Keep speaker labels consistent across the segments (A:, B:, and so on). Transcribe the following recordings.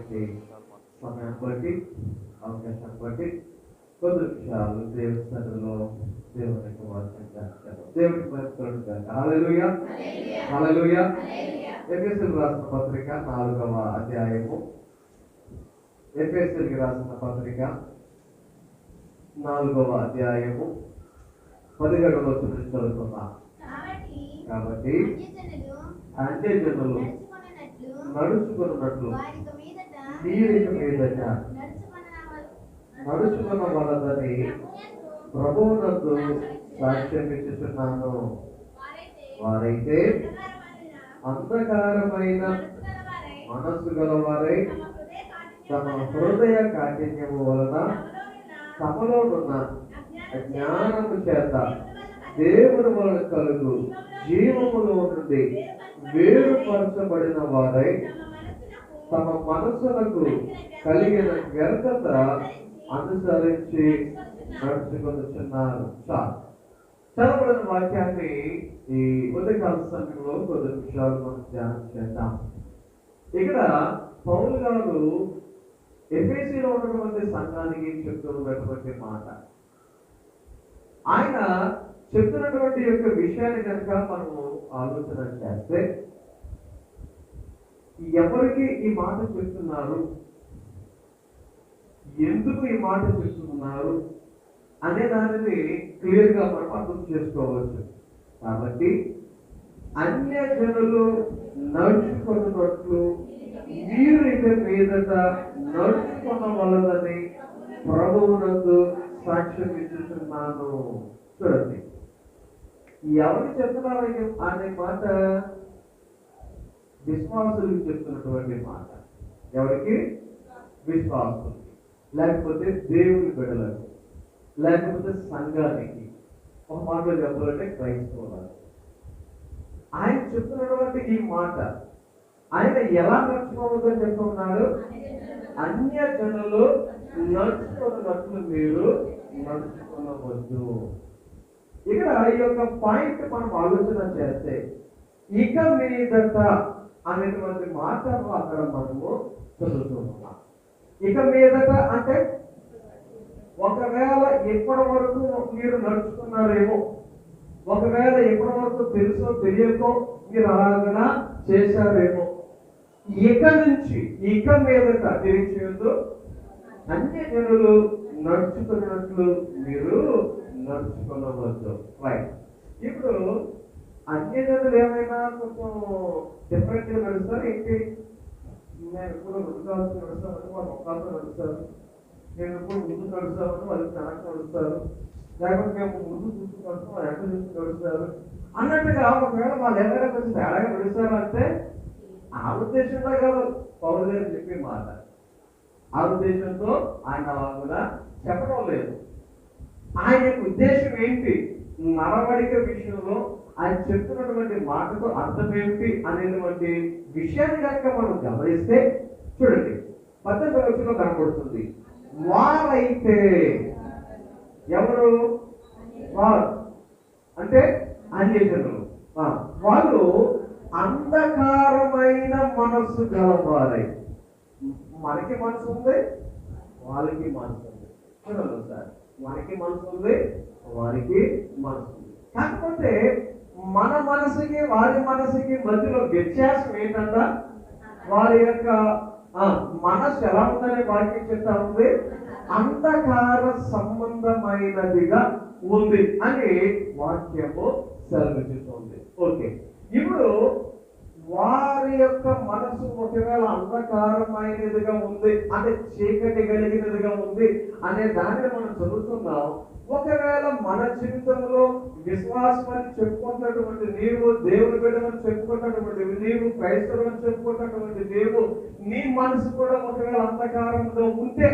A: ఇచ్చినటువంటి సమయాన్ని బట్టి అవకాశాన్ని బట్టి కొద్ది విషయాలు దేవుని సన్నిధిలో దేవునికి వాక్యం చేస్తాను. దేవునికి పరిస్థితులు హల్లెలూయా హల్లెలూయా. ఎఫెసీయులకు రాసిన పత్రిక 4వ అధ్యాయము. ఎఫెసీయులకు రాసిన పత్రిక 4వ అధ్యాయము 17వ వచనం చదువుకుందాం. కాబట్టి అన్యజనులు నడుచుకున్నట్లు మీరు ఇక మీదట నడుచుకున్న వలదని ప్రభువునందు సాక్ష్యం ఇచ్చుచున్నాను. వారైతే అంధకారమైన మనస్సు గలవారై తమ హృదయ కాఠిన్యము వలన తమలోనున్న అజ్ఞానము చేత దేవుని వలన కలుగు జీవములో నుండి వేరుపరచబడిన వారై తమ మనస్సులకు కలిగిన వ్యర్థత అనుసరించి నడుచుకొనుచున్నారు. చదవబడిన వాక్యాన్ని ఈ ఉదయకాల సమయంలో కొద్ది నిమిషాలు మనం ధ్యానం చేద్దాం. ఇక్కడ పౌలు గారు ఎఫెసీలో ఉన్నటువంటి సంఘానికి చెప్తున్నటువంటి మాట, ఆయన చెప్తున్నటువంటి యొక్క విషయాన్ని కనుక మనము ఆలోచన చేస్తే ఎవరికి ఈ మాట చెప్తున్నారు, ఎందుకు ఈ మాట చెప్తున్నారు అనే దానిని క్లియర్ గా మనం అర్థం చేసుకోవచ్చు. కాబట్టి అన్య జనులు నడుచుకున్నట్లు మీరు ఇక మీదట నడుచుకోవలదని ప్రభువునందు సాక్ష్యం ఇచ్చుచున్నాను. చూడండి, ఎవరు చెప్తున్నారు అనే మాట విశ్వాసులకు చెప్తున్నటువంటి మాట. ఎవరికి? విశ్వాసులు, లేకపోతే దేవుని బిడ్డలకు, లేకపోతే సంఘానికి. ఒక మాటలో చెప్పాలంటే క్రైస్తవులకు. ఆయన చెప్తున్నటువంటి ఈ మాట ఆయన ఎలా నడుచుకోవద్దని చెప్తున్నాడు? అన్య జనులు నడుచుకున్నట్లు మీరు నడుచుకోవద్దు. ఇక్కడ ఈ యొక్క పాయింట్ మనం ఆలోచన చేస్తే ఇక మీదట అనేటువంటి మాటను అక్కడ మనము చదువుతున్నాం. ఇక మీదట అంటే ఒకవేళ ఎప్పటి వరకు మీరు నడుచుకున్నారేమో, ఒకవేళ ఎప్పటి వరకు తెలుసో తెలియకో మీరు అలాగనా చేశారేమో, ఇక నుంచి ఇక మీదట తెలియచేయద్దు అన్య జనులు నడుచుకున్నట్లు మీరు నడుచుకోవద్దు. రైట్. ఇప్పుడు అన్య జనులు ఏమైనా కొంచెం డిఫరెంట్ గా నడుస్తారు ఏంటి? నేను ఎప్పుడు రెండు కాల్సి నడుస్తామని వాళ్ళు ఒక కాల్తో నడుస్తారు, నేను ఎప్పుడు ముందు నడుస్తామని వాళ్ళు వెనక్కి నడుస్తారు, లేకపోతే మేము ముందు చూసి నడుస్తాం వాళ్ళు వెనక చూసి నడుస్తారు అన్నట్టుగా ఒకవేళ వాళ్ళు ఏమైనా కొంచెం తేడాగా నడుస్తారంటే ఆ ఉద్దేశంలో కాదు పౌలు గారు చెప్పే మాట. ఆ ఉద్దేశంతో ఆయన కూడా చెప్పడం లేదు. ఆయన ఉద్దేశం ఏంటి, నడవడిక విషయంలో ఆయన చెప్తున్నటువంటి మాటతో అర్థం ఏమిటి అనేటువంటి విషయాన్ని కనుక మనం గమనిస్తే చూడండి 18వ వచనంలో కనబడుతుంది. వారైతే ఎవరు? వారు అంటే అన్యజనులు. వాళ్ళు అంధకారమైన మనస్సు గలవారై. మనకి మనసు ఉంది, వాళ్ళకి మనసు ఉంది. చూడండి సార్, మనకి మనసు ఉంది, వారికి మనసు ఉంది. కాకపోతే మన మనసుకి వారి మనసుకి మధ్యలో వ్యత్యాసం ఏంటంట? వారి యొక్క మనసు ఎలా ఉందనే వాక్యం చెప్తా ఉంది, అంధకార సంబంధమైనదిగా ఉంది అని వాక్యము సెలవిస్తుంది. ఓకే, ఇప్పుడు వారి యొక్క మనసు ఒకవేళ అంధకారమైనదిగా ఉంది అంటే చీకటి కలిగినదిగా ఉంది అనే దాన్ని మనం చదువుతున్నాం. ఒకవేళ మన జీవితంలో విశ్వాసం అని చెప్పుకున్నటువంటి నీవు, దేవుని బిడ్డమని చెప్పుకున్నటువంటి నీవు, క్రైస్తవులు అని చెప్పుకున్నటువంటి నీవు, నీ మనసు కూడా ఒకవేళ అంధకారంలో ఉంటే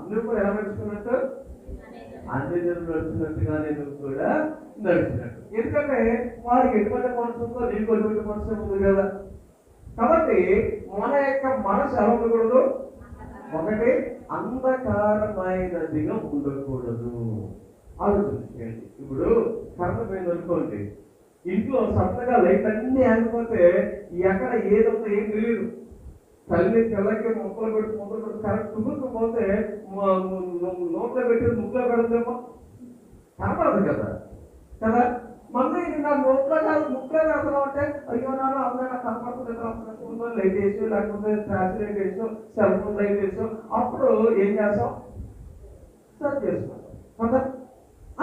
A: నువ్వు కూడా ఎలా నడుచుకున్నట్టు? అన్ని జనులు నడుచుకున్నట్టుగానే నువ్వు కూడా నడిచినట్టు. ఎందుకంటే వారికి ఎటువంటి మనసు ఉందో నీకు ఎటువంటి మనసు ఉంది కదా. కాబట్టి మన యొక్క మనసు ఎలా ఉండకూడదు? ఒకటి అంధకారమైనదిగా ఉండకూడదు. ఆలోచన చేయండి. ఇప్పుడు కరెంట్ పోయింది అనుకోండి, ఇంట్లో సన్నగా లైట్ అన్ని ఆగిపోతే ఎక్కడ ఏదో ఏం తెలియదు. తల్లి పిల్లకి మొక్కలు పెట్టి కరెక్ట్ పోతే నోట్లో పెట్టి ముక్కలో పెడతామో కనపడదు కదా కదా. మమ్మీ నా నోట్లో కాదు ముక్కలో పెడతాం అంటే అయ్యో నాన్న అవునా కనపడుతుంది లైట్ వేసి లేకపోతే ఫ్లాష్ లైట్ వేసి సెల్ ఫోన్ లైట్ వేసి అప్పుడు ఏం చేస్తాం సర్చ్ చేసుకుంటాం కదా.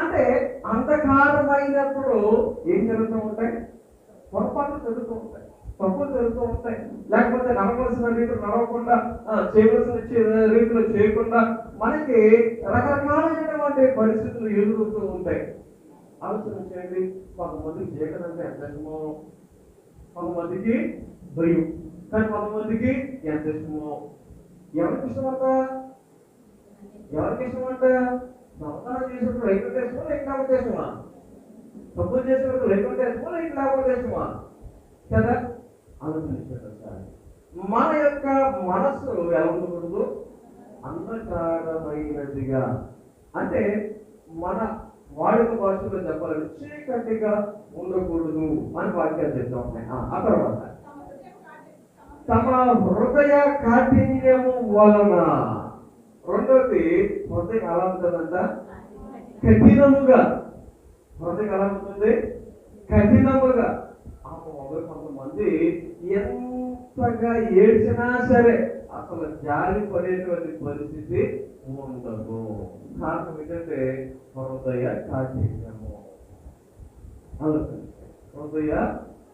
A: అంటే అంధకారమైనప్పుడు ఏం జరుగుతూ ఉంటాయి, పొరపాట్లు జరుగుతూ ఉంటాయి, తప్పులు జరుగుతూ ఉంటాయి, లేకపోతే నడవలసిన రీతిలో నడవకుండా చేయవలసిన రీతిలో చేయకుండా మనకి రకరకాలైనటువంటి పరిస్థితులు ఎదురవుతూ ఉంటాయి. ఆలోచన చేయండి, కొంతమందికి చీకటి అంటే ఎంత ఇష్టమో, కొంతమందికి భయం, కానీ కొంతమందికి ఎంత ఇష్టమో. ఎవరికి ఇష్టమంట, ఎవరికి ఇష్టమంట? సంతానం చేసినప్పుడు లైట్ ఉద్దేశమా లైట్ లేక ఉద్దేశమా? తప్పులు చేసినప్పుడు లైట్ ఉద్దేశమా లైట్ లేక ఉద్దేశమా కదా. ఆలోచించారు సార్, మన యొక్క మనస్సు ఎలా ఉండకూడదు, అంధకారమైనదిగా, అంటే మన వాడుక భాషలో చెప్పాలంటే చీకటిగా ఉండకూడదు అని వాక్యాలు చెప్తా ఉన్నాయి. ఆ తర్వాత తమ హృదయ కాఠిన్యము వలన, రెండోది హృదయం ఎలా ఉంటుందంట, కఠినముగా. హృదయం ఎలా ఉంటుంది, కఠినముగా. కొంతమంది ఎంతగా ఏడ్చినా సరే అసలు జారి పడేటువంటి పరిస్థితి ఉండదు. కారణం ఏంటంటే హృదయ కాఠిన్యము. హృదయ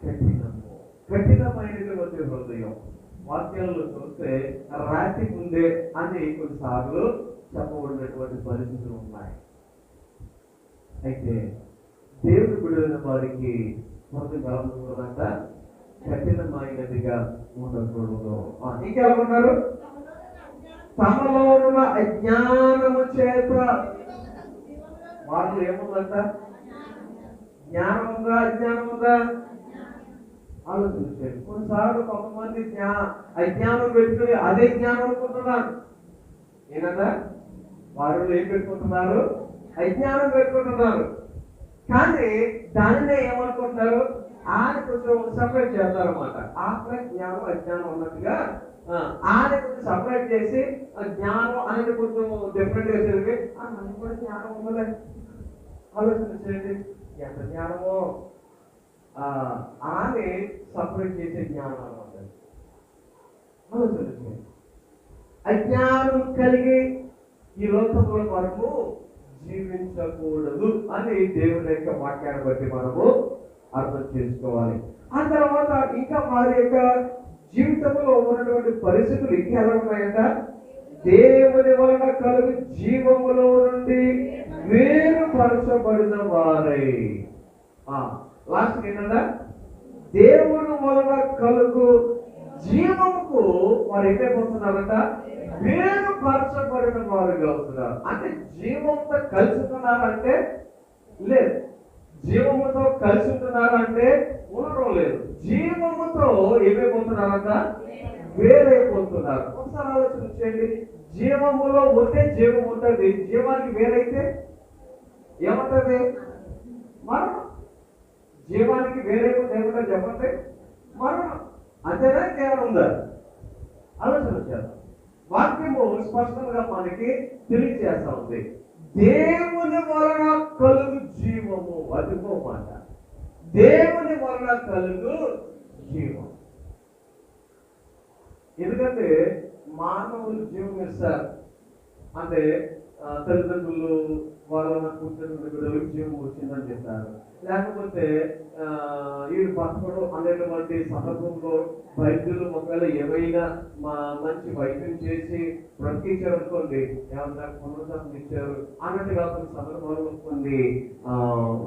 A: కఠినము, కఠినమైనటువంటి హృదయం. వాక్యాల్లో చూస్తే రాతి ముందే అని కొన్నిసార్లు చెప్పబడినటువంటి పరిస్థితులు ఉన్నాయి. అయితే దేవుడు బిడ్డలైన వారికి హృదయం ఎలా ఉండకూడదంట, కఠినమైనదిగా ఉండకూడదు. ఇంకెలా ఉన్నారు, తమలో ఉన్న అజ్ఞానము చేత. వాళ్ళు ఏముందంట, జ్ఞానం ఉందా అజ్ఞానం ఉందా? ఆలోచించండి. కొన్నిసార్లు కొంతమంది అజ్ఞానం పెట్టుకుని అదే జ్ఞానం అనుకుంటున్నారు. ఏంటంటే వారు ఏం పెట్టుకుంటున్నారు, అజ్ఞానం పెట్టుకుంటున్నారు. కానీ దానినే ఏమనుకుంటున్నారు, ఆయన కొంచెం సపరేట్ చేస్తారన్నమాట. ఆత్మ జ్ఞానం అజ్ఞానం ఉన్నట్టుగా ఆయన కొంచెం సపరేట్ చేసి జ్ఞానం అనేది కొంచెం డిఫరెంట్ గా జరిగి మనకు కూడా జ్ఞానం ఉందలే. ఆలోచన చేయండి, ఎంత జ్ఞానమో ఆమె సపరేట్ చేసే జ్ఞానం అనమాట. ఆలోచన చేయండి, అజ్ఞానం కలిగి ఈ లోకంలో మనము జీవించకూడదు అని దేవుని యొక్క వాక్యాన్ని బట్టి మనము అర్థం చేసుకోవాలి. ఆ తర్వాత ఇంకా వారి యొక్క జీవితంలో ఉన్నటువంటి పరిస్థితులు ఇంకా ఎలా ఉన్నాయంట, దేవుని వలన కలుగు జీవములో నుండి వేరుపరచబడిన వారై. లాస్ట్ ఏంటంట, దేవుని వలన కలుగు జీవముకు వారు ఏమైపోతున్నారంట, వేరుపరచబడిన వారుగా అవుతున్నారు. అంటే జీవంతో కలిసి ఉంటున్నారంటే లేదు, జీవముతో కలిసి ఉంటున్నారంటే ఉండడం లేదు. జీవముతో ఏమైపోతున్నారంట, వేరైపోతున్నారు. ఒకసారి ఆలోచన చేయండి, జీవములో ఉంటే జీవం ఉంటుంది, జీవానికి వేరైతే ఏముంటది, మరణం. జీవానికి వేరైపోతే ఏముంటుంది చెప్పండి, మరణం. అంతేనా కేవలం ఉందా? ఆలోచన చేద్దాం. వాక్యము స్పష్టంగా మనకి తెలియజేస్తా ఉంది, దేవుని వలన కలుగు జీవము. అదిగో మాట, దేవుని వలన కలుగు జీవం. ఎందుకంటే మానవులు జీవం ఇస్తారు అంటే తల్లిదండ్రులు వాళ్ళ కూర్చొని బిడ్డలకు జీవం వచ్చిందని చెప్తారు. లేకపోతే వీడు బతకడం అనేటువంటి సందర్భంలో వైద్యులు ఒకవేళ ఏమైనా మంచి వైద్యం చేసి బ్రతికించారు అనుకోండి, ఏమన్నా పునరుద్ధరణ ఇచ్చారు అన్నట్టుగా కొన్ని సందర్భాల్లో కొన్ని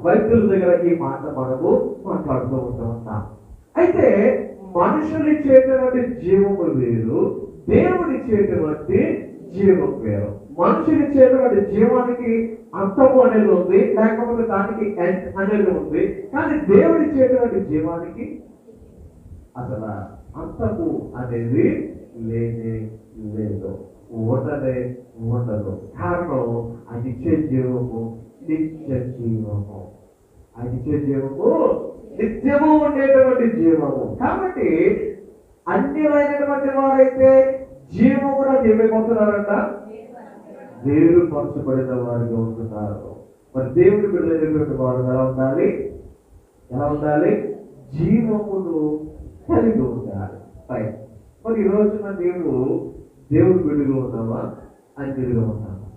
A: వైద్యుల దగ్గర ఈ మాట మనము మాట్లాడుతూ ఉంటాం. అయితే మనుషులు ఇచ్చేటువంటి జీవము వేరు, దేవుడు ఇచ్చేటువంటి జీవం వేరు. మనుషులు ఇచ్చేటువంటి జీవానికి అంతము అనేది ఉంది, లేకపోతే దానికి ఎండ్ అనేది ఉంది. కానీ దేవుడు ఇచ్చేటువంటి జీవానికి అసలు అంతము అనేది లేనే లేదు, ఉండదే ఉండదు. కారణం అది ఇచ్చే జీవము నిత్య జీవము, అది ఇచ్చే జీవము నిత్యము ఉండేటువంటి జీవము. కాబట్టి అన్యులైనటువంటి వారైతే జీవము కూడా ఏమైపోతున్నారంట, వేరుపరచబడిన వారిగా ఉంటున్నారు. మరి దేవుడు బిడ్డలైనటువంటి వారు ఎలా ఉండాలి? ఎలా ఉండాలి? జీవమును కలిగి ఉండాలి. మరి ఈ రోజున నీవు దేవుడి బిడ్డగా ఉన్నావా, అన్యుడిగా ఉన్నావా?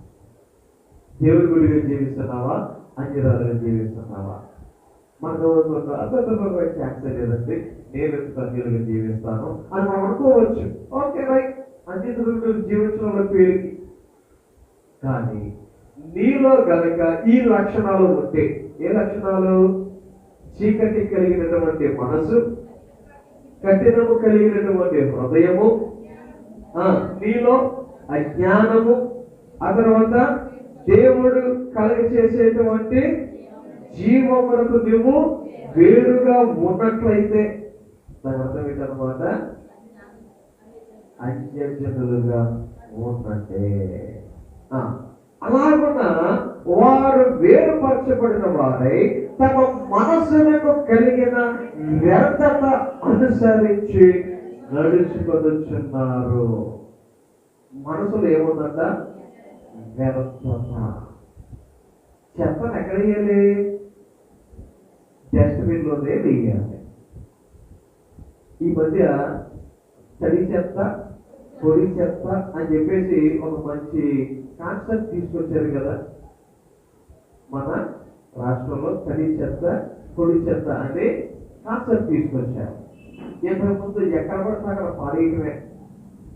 A: దేవుడి బిడ్డగా జీవిస్తున్నావా, అన్యురాలుగా జీవిస్తున్నావా? మనకు అర్థంగా ఛాన్స్ లేదండి, నేను అన్యులుగా జీవిస్తాను అని మనం అనుకోవచ్చు. ఓకే రైట్, అన్యుడు జీవించడంలో పేరుకి. కానీ నీలో గనక ఈ లక్షణాలు ఉంటే, ఏ లక్షణాలు? చీకటి కలిగినటువంటి మనసు, కఠినము కలిగినటువంటి హృదయము, నీలో అజ్ఞానము, ఆ తర్వాత దేవుడు కలుగచేసేటువంటి జీవమునకు నువ్వు వేరుగా ఉన్నట్లయితే దాని అర్థం ఏంటన్నమాట? అన్యజనులుగా ఉన్నట్టే. అలాగున్న వారు వేరుపరచబడిన వారై తమ మనసులకు కలిగిన వ్యర్థత అనుసరించి నడుచుకొనుచున్నారు. మనసులో ఏముందంట? వ్యర్థత. చెత్తను ఎక్కడ వేయాలి? డస్ట్బిన్ లోనే వేయాలి. ఈ మధ్య తడి చెత్త, పొడి చెత్త అని చెప్పేసి ఒక మంచి కాన్సెప్ట్ తీసుకొచ్చారు కదా మన రాష్ట్రంలో. తడి చెత్త, పొడి చెత్త అనే కాన్సెప్ట్ తీసుకొచ్చారు. ఇంతకుముందు ఎక్కడ పడితే అక్కడ పాడేయటమే.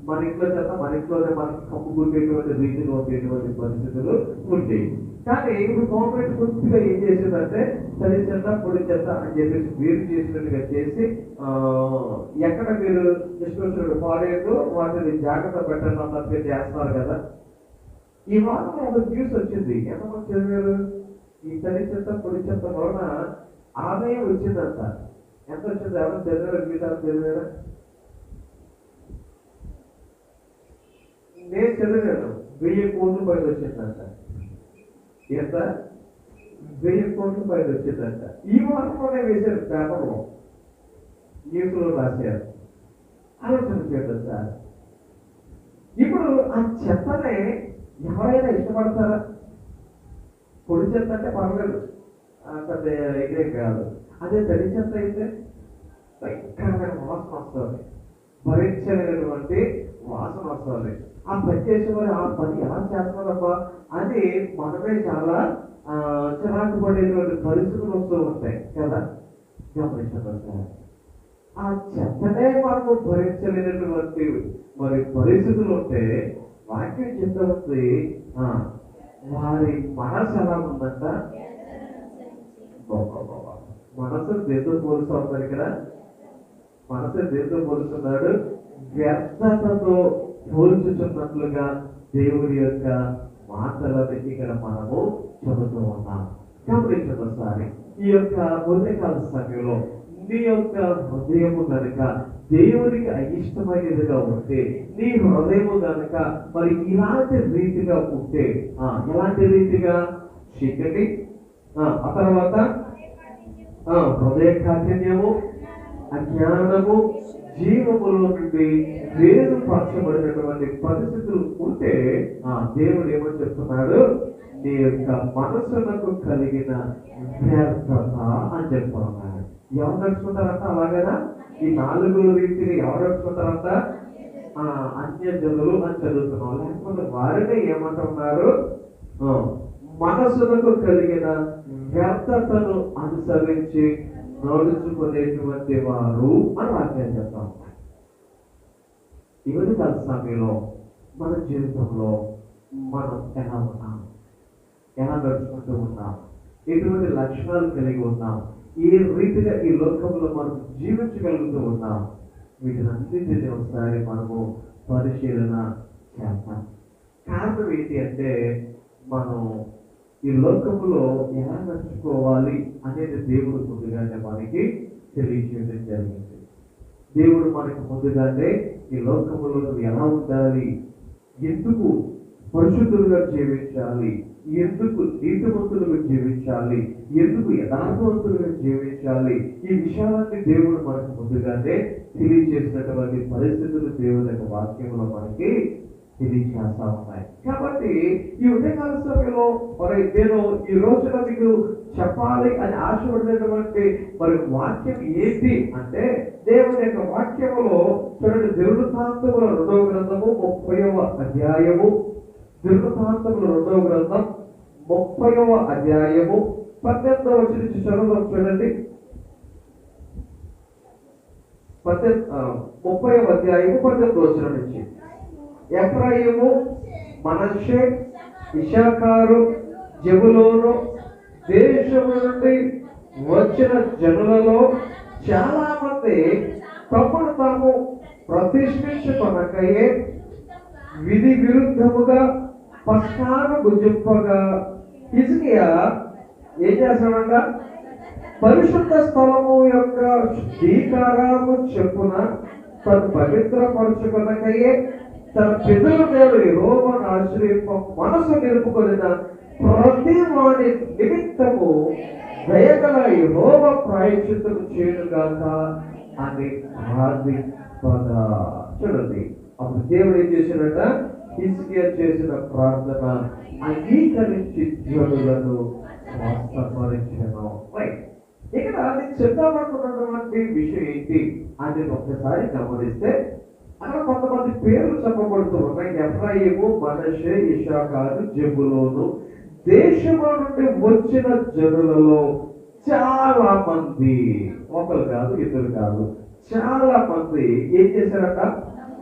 A: మన ఇంట్లో చెత్త మన ఇంట్లోనే మనకి కప్పు గుర్తేటువంటి రీతిలో ఉండేటువంటి పరిస్థితులు ఉంటాయి. కానీ ఇప్పుడు గవర్నమెంట్ పూర్తిగా ఏం చేసిందంటే తడి చెత్త, పొడి చెత్త అని చెప్పేసి వేరు చేసినట్టుగా చేసి ఎక్కడ మీరు ఇష్టం పాడేదో వాటిని జాగ్రత్త పెట్టండి అన్నట్టుగా చేస్తున్నారు కదా. ఈ వారం ఒక న్యూస్ వచ్చింది, ఎంతమంది చదివారు? ఈ తడి చెత్త, పొడి చెత్త వలన ఆదాయం వచ్చిందంట. ఎంత వచ్చింది? ఎవరు చదివారు? గీతాలు చదివారా? నేను చదివాను. 1000 కోట్ల పైన వచ్చిందంట. ఎంత? 1000 కోట్ల పైన వచ్చిందంట. ఈ వారంలోనే వేశారు పేపర్లో, న్యూస్లో రాశారు. ఆలోచన చేద్దాం సార్. ఇప్పుడు ఆ చెత్తనే ఎవరైనా ఇష్టపడతారా? పొడి చెత్త అంటే పర్వాలేదు, పెద్ద ఇదే కాదు. అదే తడి చెత్త అయితే భయంకరమైన వాసన వస్తుంది, భరించలేనటువంటి వాసన వస్తుంది. ఆ పని చేసేవారు ఆ పని ఎలా చేస్తున్నారబ్బా అని మనమే చాలా చిరాకు పడేటువంటి పరిస్థితులు వస్తూ ఉంటాయి కదా. గమనించండి సార్, ఆ చెత్తనే మనము భరించలేనటువంటి మరి పరిస్థితులు ఉంటే వాక్యం చెప్తుంది వారి మనసు ఎలా ఉందంట? మనసు దేంతో పోలుస్తాం ఇక్కడ? మనసు దేంతో పోలుస్తున్నాడు? వ్యర్థతతో పోల్చుతున్నట్లుగా దేవుడి యొక్క మాటలను ఇక్కడ మనము చదువుతూ ఉన్నాం. గమనించండి ఒకసారి, ఈ యొక్క ఉదయకాల సమయంలో నీ యొక్క హృదయము కనుక దేవునికి అయిష్టమైనదిగా ఉంటే, నీ హృదయము కనుక మరి ఇలాంటి రీతిగా ఉంటే, ఎలాంటి రీతిగా? చీకటి, ఆ తర్వాత హృదయ కాఠిన్యము, అజ్ఞానము, జీవములో నుండి వేరుపరచబడినటువంటి పరిస్థితులు ఉంటే దేవుడు ఏమని చెప్తున్నాడు? నీ యొక్క మనసులకు కలిగిన వ్యర్థత అని చెప్తున్నాడు. ఎవరు నడుచుకుంటారంట అలాగేనా? ఈ 4 రీతిని ఎవరు నడుచుకుంటారంట? అన్యజనులు అని చదువుతున్నాం. లేకపోతే వారిని ఏమంటున్నారు? మనసులకు కలిగిన వ్యర్థతను అనుసరించి నడుచుకునేటువంటి వారు అని వాక్యం చెప్తాం. ఈ ఉదయకాల సమయంలో మన జీవితంలో మనం ఎలా ఉన్నాం? ఎలా నడుచుకుంటూ ఉన్నాం? ఎటువంటి లక్షణాలు కలిగి ఉన్నాం? ఏ రీతిగా ఈ లోకంలో మనం జీవించగలుగుతూ ఉన్నాం? వీటిని అన్నింటినీ ఒకసారి మనము పరిశీలన చేస్తాం. కారణం ఏంటి అంటే, మనం ఈ లోకంలో ఎలా నడుచుకోవాలి అనేది దేవుడు ముందుగానే మనకి తెలియజేయడం జరిగింది. దేవుడు మనకు ముందుగానే ఈ లోకంలో నువ్వు ఎలా ఉండాలి, ఎందుకు పరిశుద్ధులుగా జీవించాలి, ఎందుకు నీతిమంతులుగా జీవించాలి, ఎందుకు యథార్థవంతులుగా జీవించాలి, ఈ విషయాలన్నీ దేవుడు మనకు ముందుగానే తెలియజేసినటువంటి పరిస్థితులు దేవుని యొక్క వాక్యంలో మనకి తెలియజేస్తా ఉన్నాయి. కాబట్టి ఈ ఉదయకాల సమయంలో మరి నేను ఈ రోజున మీకు చెప్పాలి అని ఆశపడినటువంటి మరి వాక్యం ఏంటి అంటే, దేవుని యొక్క వాక్యములో చూడండి, దినవృత్తాంతముల 2వ గ్రంథము 30వ అధ్యాయము, దినవృత్తాంతముల 2వ గ్రంథం 30వ అధ్యాయము 18వ వచనం నుంచి చదువుదాం. చూడండి, 30వ అధ్యాయము 18వ వచనం నుంచి. ఎఫ్రాయిము, మనష్షే, ఇశ్శాఖారు, జెబూలూను దేశము నుండి వచ్చిన జనులలో చాలా మంది తమను తాము ప్రతిష్ఠించుకొనకయే విధి విరుద్ధముగా పస్కాను భుజింపగా హిజ్కియా ఏం చేస్తాడంట? పరిశుద్ధ స్థలము యొక్క శుద్ధీకారము చెప్పున తను పవిత్రపరచుకొనకయే తన పితరుల దేవుడు యెహోవాను ఆశ్రయింప మనసు నిలుపుకొనిన ప్రతి వాని నిమిత్తము దయగల యెహోవా ప్రాయశ్చిత్తము చేయునుగాక అని ప్రార్థింపగా. చూడండి, అప్పుడు దేవుడు ఏం చేసినట? హిజ్కియా చేసిన ప్రార్థన అంగీకరించి జనులను స్వస్థపరిచెను. ఇక్కడ నేను చెప్తామనుకున్నటువంటి విషయం ఏంటి అని ఒక్కసారి గమనిస్తే, అక్కడ కొంతమంది పేర్లు చెప్పబడుతూ ఉన్నాయి. ఎఫ్రాయిము, మనష్షే, ఇశ్శాఖారు, జెబూలూను దేశము నుండి వచ్చిన జనులలో చాలా మంది, ఒకరు కాదు, ఇద్దరు కాదు, చాలా మంది ఏం చేశారట?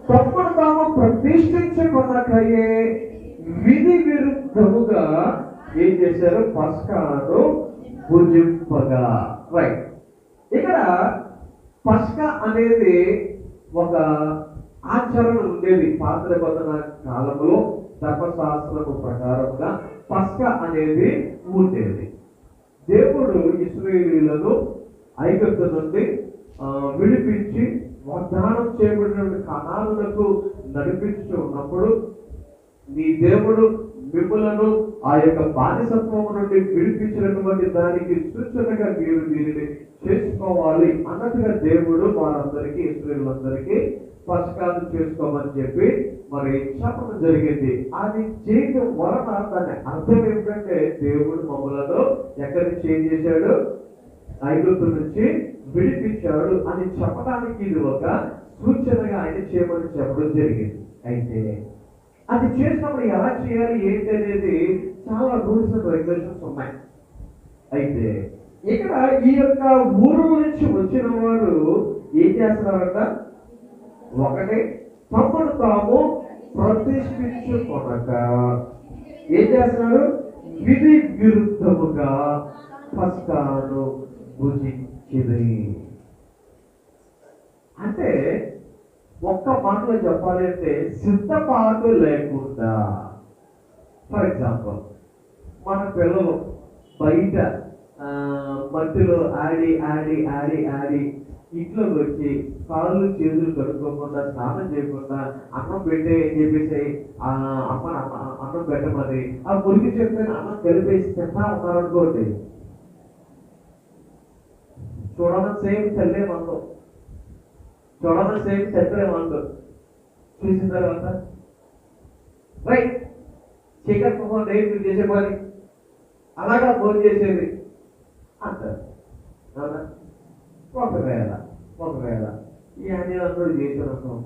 A: తమను తాము ప్రతిష్ఠించుకొనకయే విధి విరుద్ధముగా ఏం చేశారు? పస్కాను భుజింపగా. రైట్, ఇక్కడ పస్కా అనేది ఒక ఆచరణ ఉండేది పాత నిబంధన కాలంలో. ధర్మశాస్త్రము ప్రకారంగా పస్కా అనేది ఉండేది. దేవుడు ఇశ్రాయేలీయులను ఐగుప్తు నుండి విడిపించి వాగ్దానం చేయబడిన కనానులకు నడిపించి ఉన్నప్పుడు, నీ దేవుడు మిమ్మలను ఆ యొక్క బానిసత్వం నుండి విడిపించినటువంటి దానికి సూచనగా మీరు దీనిని చేసుకోవాలి అన్నట్టుగా దేవుడు వారందరికీ, ఇశ్రాయేలీయులందరికీ పస్కాను చేసుకోమని చెప్పి మరి చెప్పడం జరిగింది. అది చేయడం వలన దాని అర్థం ఏమిటంటే, దేవుడు మమ్మలను ఎక్కడి నుంచి ఏం చేశాడు? ఐగుప్తు నుంచి విడిపించాడు అని చెప్పడానికి ఇది ఒక సూచనగా ఆయన చేయమని చెప్పడం జరిగింది. అయితే అది చేసినప్పుడు ఎలా చేయాలి ఏంటి అనేది చాలా రూల్స్ అండ్ రెగ్యులేషన్స్ ఉన్నాయి. అయితే ఇక్కడ ఈ యొక్క ఊరు నుంచి వచ్చిన వారు ఏం చేస్తున్నారంట? ఒకటి, తమను తాము ప్రతిష్ఠించుకొనక ఏం చేస్తున్నారు? విధి విరుద్ధముగా పస్కాను భుజించిరి. అంటే ఒక్క మాటలో చెప్పాలి అంటే, సిద్ధపాటు లేకుండా. ఫర్ ఎగ్జాంపుల్, మన పిల్లలు బయట మట్టిలో ఆడి ఆడి ఆడి ఆడి ఇంట్లోకి వచ్చి కాళ్ళు చేతులు కడుక్కోకుండా, స్నానం చేయకుండా అన్నం పెట్టే అని చెప్పేసి అమ్మ అన్నం పెట్టమని ఆ మురికి చెప్తే అన్నం కలిపేసి తిన్నా ఉన్నారనుకోండి, చూడమని సేమ్ తెల్లేమంటాం, చూడమని సేమ్ తెల్లలేమంటాం. చూసిన తర్వాత రైట్ చేయకపోతే మీరు చేసే పని అలాగా ఫోన్ చేసేది అంటారు. అవునా? ఒకవేళ ఈ అన్ని అందరూ చేశారు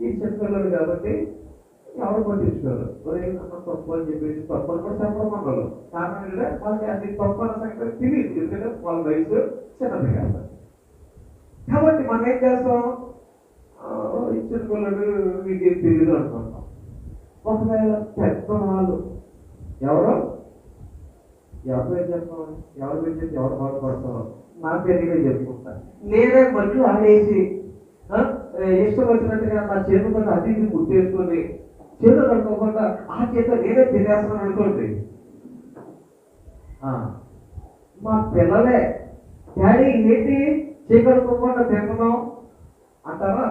A: ఈ చెప్పగలరు కాబట్టి ఎవరు పట్టించుకోరు. అన్న తప్పు అని చెప్పేసి తప్పు అని కూడా చెప్పడం మనలో. కారణం ఏంటంటే వాళ్ళకి అది తప్పు అన్న సంగతి తెలియదు, ఎందుకంటే వాళ్ళ వయసు చిన్నది కాదు. కాబట్టి మనం ఏం చేస్తాం? ఇచ్చిన పిల్లలు మీకేం తెలియదు అనుకుంటాం. ఒకవేళ పెద్దవాళ్ళు ఎవరు పేరు చెప్తాం, ఎవరి పేరు చెప్పి ఎవరు బాధపడతారో నా పేరుగా చెప్పుకుంటాను. నేనే మళ్ళీ ఆడేసి ఇష్టం వచ్చినట్టుగా నా చేతులతో అది ఇది గుర్తేసుకొని చేతులు కట్టుకోకుండా ఆ చేత నేనే తినేస్తాను అనుకోండి, మా పిల్లలే డాడీ ఏంటి చేయగలుగుకోకుండా తింటున్నాం అంటారా?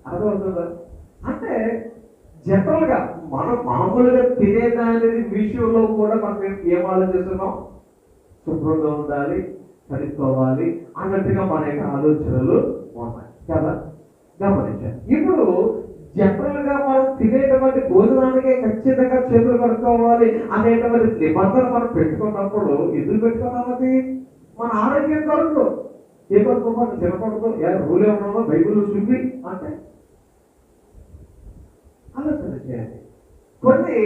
A: అర్థమవుతుందా? అంటే జనరల్గా మనం మామూలుగా తినేదాని విషయంలో కూడా మనం ఏం ఆలోచిస్తున్నాం? శుభ్రంగా ఉండాలి, కడుక్కోవాలి అన్నట్టుగా మన యొక్క ఆలోచనలు ఉన్నాయి కదా, గమనించాలి. ఇప్పుడు జనరల్ గా మనం తినేటువంటి భోజనానికి ఖచ్చితంగా చేతులు కడుక్కోవాలి అనేటువంటి నిబంధన మనం పెట్టుకున్నప్పుడు ఎందుకు పెట్టుకున్నాం? అది మన ఆరోగ్యం కొరకు. ఏ కొరకు తినకూడదు, రూల్ ఏమన్నా బైబిల్ చూపి అంటే ఆలోచన చేయాలి. కొన్ని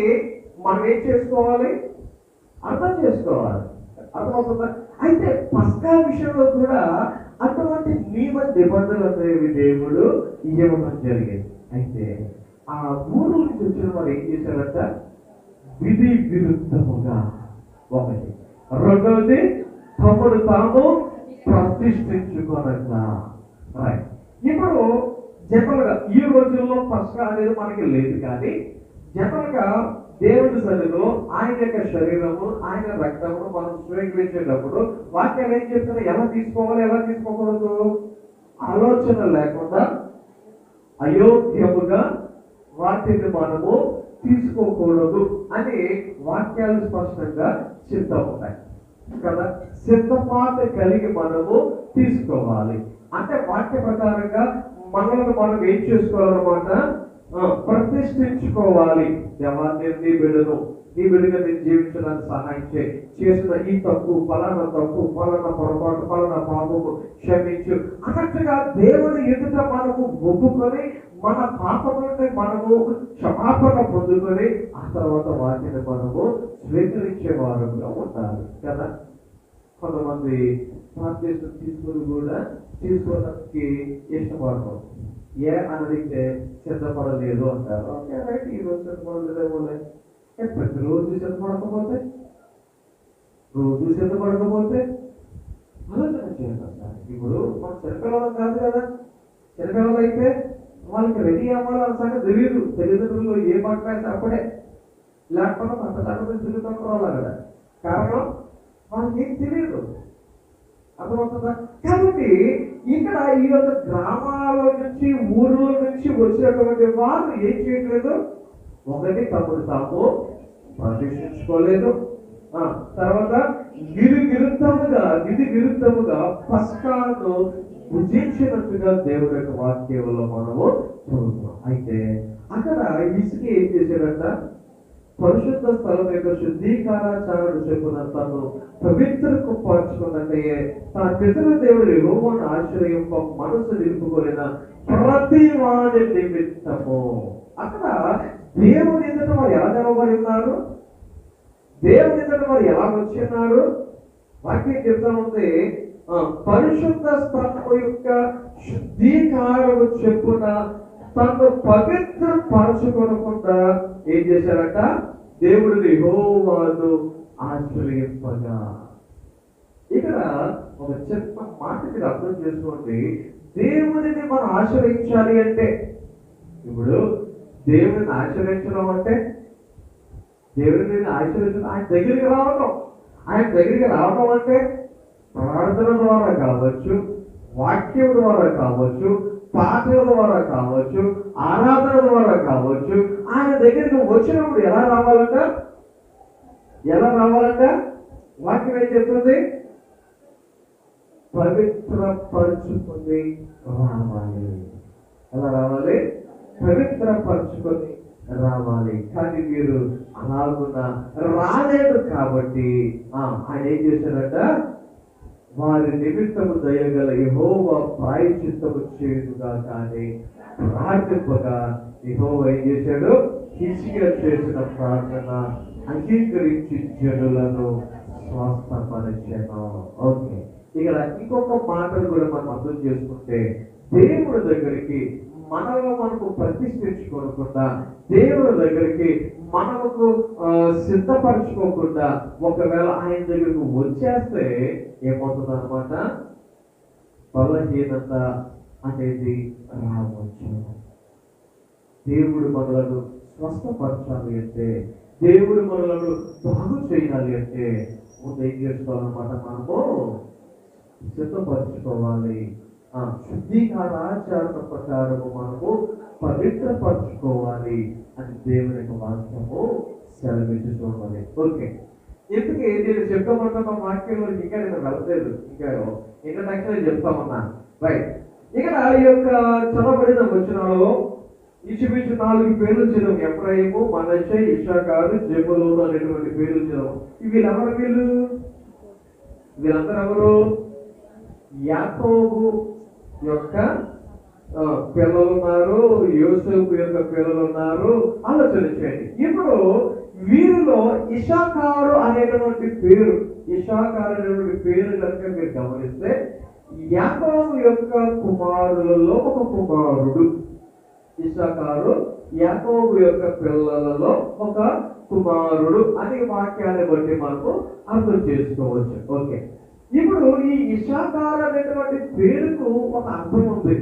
A: మనం ఏం చేసుకోవాలి, అర్థం చేసుకోవాలి. అర్థమవుతుందా? అయితే పస్కా విషయంలో కూడా అటువంటి నియమ నిబంధనలు అనేవి దేవుడు ఇవ్వడం జరిగింది. అయితే ఆ ఊరు నుంచి వచ్చిన వారు ఏం చేశారంట? విధి విరుద్ధముగా ఒకటి, రెండవది తమ్ముడు తాము ప్రతిష్ఠించుకోనగా. ఇప్పుడు జనరల్గా ఈ రోజుల్లో పస్కా అనేది మనకి లేదు, కానీ జనరల్గా దేవుడి సన్నిధిలో ఆయన యొక్క శరీరము, ఆయన రక్తమును మనం స్వీకరించేటప్పుడు వాక్యాలు ఏం చెప్తున్నా? ఎలా తీసుకోవాలి, ఎలా తీసుకోకూడదు? ఆలోచన లేకుండా అయోగ్యముగా వాటిని మనము తీసుకోకూడదు అని వాక్యాలు స్పష్టంగా చెప్తా ఉంటాయి కదా. సిద్ధపాటు కలిగి మనము తీసుకోవాలి. అంటే వాక్య ప్రకారంగా మనల్ని మనం ఏం చేసుకోవాలన్నమాట? ప్రతిష్ఠించుకోవాలి. దేవాన్ని నీ బిడ్డను, నీ బిడ్డగా నేను జీవించడానికి సహాయం చేసిన ఈ తప్పు, ఫలానా తప్పు, ఫలానా పొరపాటు, ఫలానా పాపము క్షమించు అన్నట్టుగా దేవుని ఎదుట మనము ఒప్పుకొని మన పాపములని మనము క్షమాపణ పొందుకొని ఆ తర్వాత వాటిని మనము స్వీకరించే వారుగా ఉండాలి కదా. కొంతమంది బాప్తిసం తీసుకుని కూడా తీసుకోవడానికి ఇష్టపడతాం. ఏ అని అడిగితే సిద్ధపడలేదు అంటారు. ఓకే రైట్, ఈరోజు సిద్ధపడలేదేమో. ప్రతిరోజు సిద్ధపడకపోతే, రోజు సిద్ధపడకపోతే ఆలోచన చేయాలి. ఇప్పుడు మన చిన్నపిల్లలు కాదు కదా. చిన్నపిల్లలు అయితే వాళ్ళకి రెడీ అవ్వాలన్న సంగతి తెలియదు. తల్లిదండ్రులు ఏ పట్ల అయితే అప్పుడే, లేకపోతే అంత తగ్గ తిరుగుతుంటారు కదా. కారణం వాళ్ళకి ఏం తెలియదు. అర్థమవుతుందా? కాబట్టి ఇక్కడ ఈ యొక్క గ్రామాల నుంచి, ఊర్ల నుంచి వచ్చినటువంటి వారు ఏం చేయట్లేదు? ఒకటి తమ్ముడు తాము ప్రతిష్ఠించుకోలేదు. తర్వాత విధి విరుద్ధముగా పస్కాను భుజించినట్టుగా దేవుడి యొక్క వాక్యంలో మనము చదువుతున్నాం. అయితే అక్కడ ఇసుక ఏం చేశాడంట? పరిశుద్ధ స్థలం యొక్క శుద్ధీకరాచారుడు చెప్పున తను పవిత్రకు పంచుకున్నట్టే తన పితృ దేవుడు యెహోవాను ఆశ్రయింప మనసు నిలుపుకోలేన ప్రతి వాడి నిమిత్తము. అక్కడ దేవుని ఎదుట వారు ఎలా నిలబడి ఉన్నారు? దేవుని ఎదుట వారు ఎలా వచ్చిన్నారు? వాక్యం చెప్తా ఉంది, పరిశుద్ధ స్థలం యొక్క శుద్ధీకారము చెప్పున తను పవిత్ర పరచుకోనకుండా ఏం చేశారట? దేవుడిని యెహోవాను ఆశ్రయింపగా. ఇక్కడ ఒక చిన్న మాట మీరు అర్థం చేసుకోండి. దేవుడిని మనం ఆశ్రయించాలి అంటే, ఇప్పుడు దేవుడిని ఆశ్రయించడం అంటే, దేవుడిని ఆశ్రయించడం ఆయన దగ్గరికి రావడం. ఆయన దగ్గరికి రావడం అంటే ప్రార్థన ద్వారా కావచ్చు, వాక్యం ద్వారా కావచ్చు, పాటల ద్వారా కావచ్చు, ఆరాధన ద్వారా కావచ్చు. ఆయన దగ్గరికి వచ్చినప్పుడు ఎలా రావాలంట? వాక్యం ఏం చెప్తుంది? పవిత్రపరుచుకొని రావాలి. ఎలా రావాలి? పవిత్రపరుచుకొని రావాలి. కానీ మీరు అలాగున్నా రాలేదు కాబట్టి ఆయన ఏం చేశారంట? వారి నిమిత్తము దయగల యెహోవా ప్రాయశ్చిత్తము చేయుగా కానీ ప్రార్థింపగా యెహోవా ఏం చేశాడు? హిజ్కియా చేసిన ప్రార్థన అంగీకరించి జనులను స్వస్థపరిచెను. ఓకే, ఇక్కడ ఇంకొక మాటలు కూడా మనం అర్థం చేసుకుంటే, దేవుడి దగ్గరికి మనకు ప్రతిష్ఠించుకోకుండా, దేవుడి దగ్గరికి మనకు సిద్ధపరచుకోకుండా ఒకవేళ ఆయన దగ్గరకు వచ్చేస్తే ఏమవుతుంది అన్నమాట? బలహీనత అనేది రావచ్చు. దేవుడు మనలను స్వస్థపరచాలి అంటే, దేవుడు మనలను బాగు చేయాలి అంటే ముందు ఏం చేసుకోవాలన్నమాట? మనము సిద్ధపరచుకోవాలి. శుద్ధీకరణాచారణ ప్రకారము మనము పవిత్రపరచుకోవాలి అని దేవుని యొక్క వాక్యము సెలవించుతున్నది. ఓకే, ఎందుకు నేను చెప్తామన్నా వాక్యంలో ఇంకా నేను వెళ్ళలేదు, ఇంకా ఇంట్రడక్షన్ చెప్తామన్నా. రైట్, ఇక్కడ ఈ యొక్క చదవబడిన వచనాలలో ఇంచుమించు 4 పేర్లు చదవం. ఎఫ్రాయిము, మనష్షే, ఇశ్శాఖారు, జెబూలూను అనేటువంటి పేర్లు చదవం. వీళ్ళెవరు? వీళ్ళందరూ ఎవరు? యాకోబు యొక్క పిల్లలు ఉన్నారు, యోసేపు యొక్క పిల్లలు ఉన్నారు. ఆలోచన చేయండి. ఇప్పుడు వీరిలో ఇశ్శాఖారు అనేటువంటి పేరు, ఇశ్శాఖారు అనేటువంటి పేరు కనుక మీరు గమనిస్తే యాకోబు యొక్క కుమారులలో ఒక కుమారుడు. ఇశ్శాఖారు యాకోబు యొక్క పిల్లలలో ఒక కుమారుడు అనే వాక్యాన్ని బట్టి మనకు అర్థం చేసుకోవచ్చు. ఓకే, ఇప్పుడు ఈ ఇశ్శాఖారు అనేటువంటి పేరుకు ఒక అర్థం ఉంది.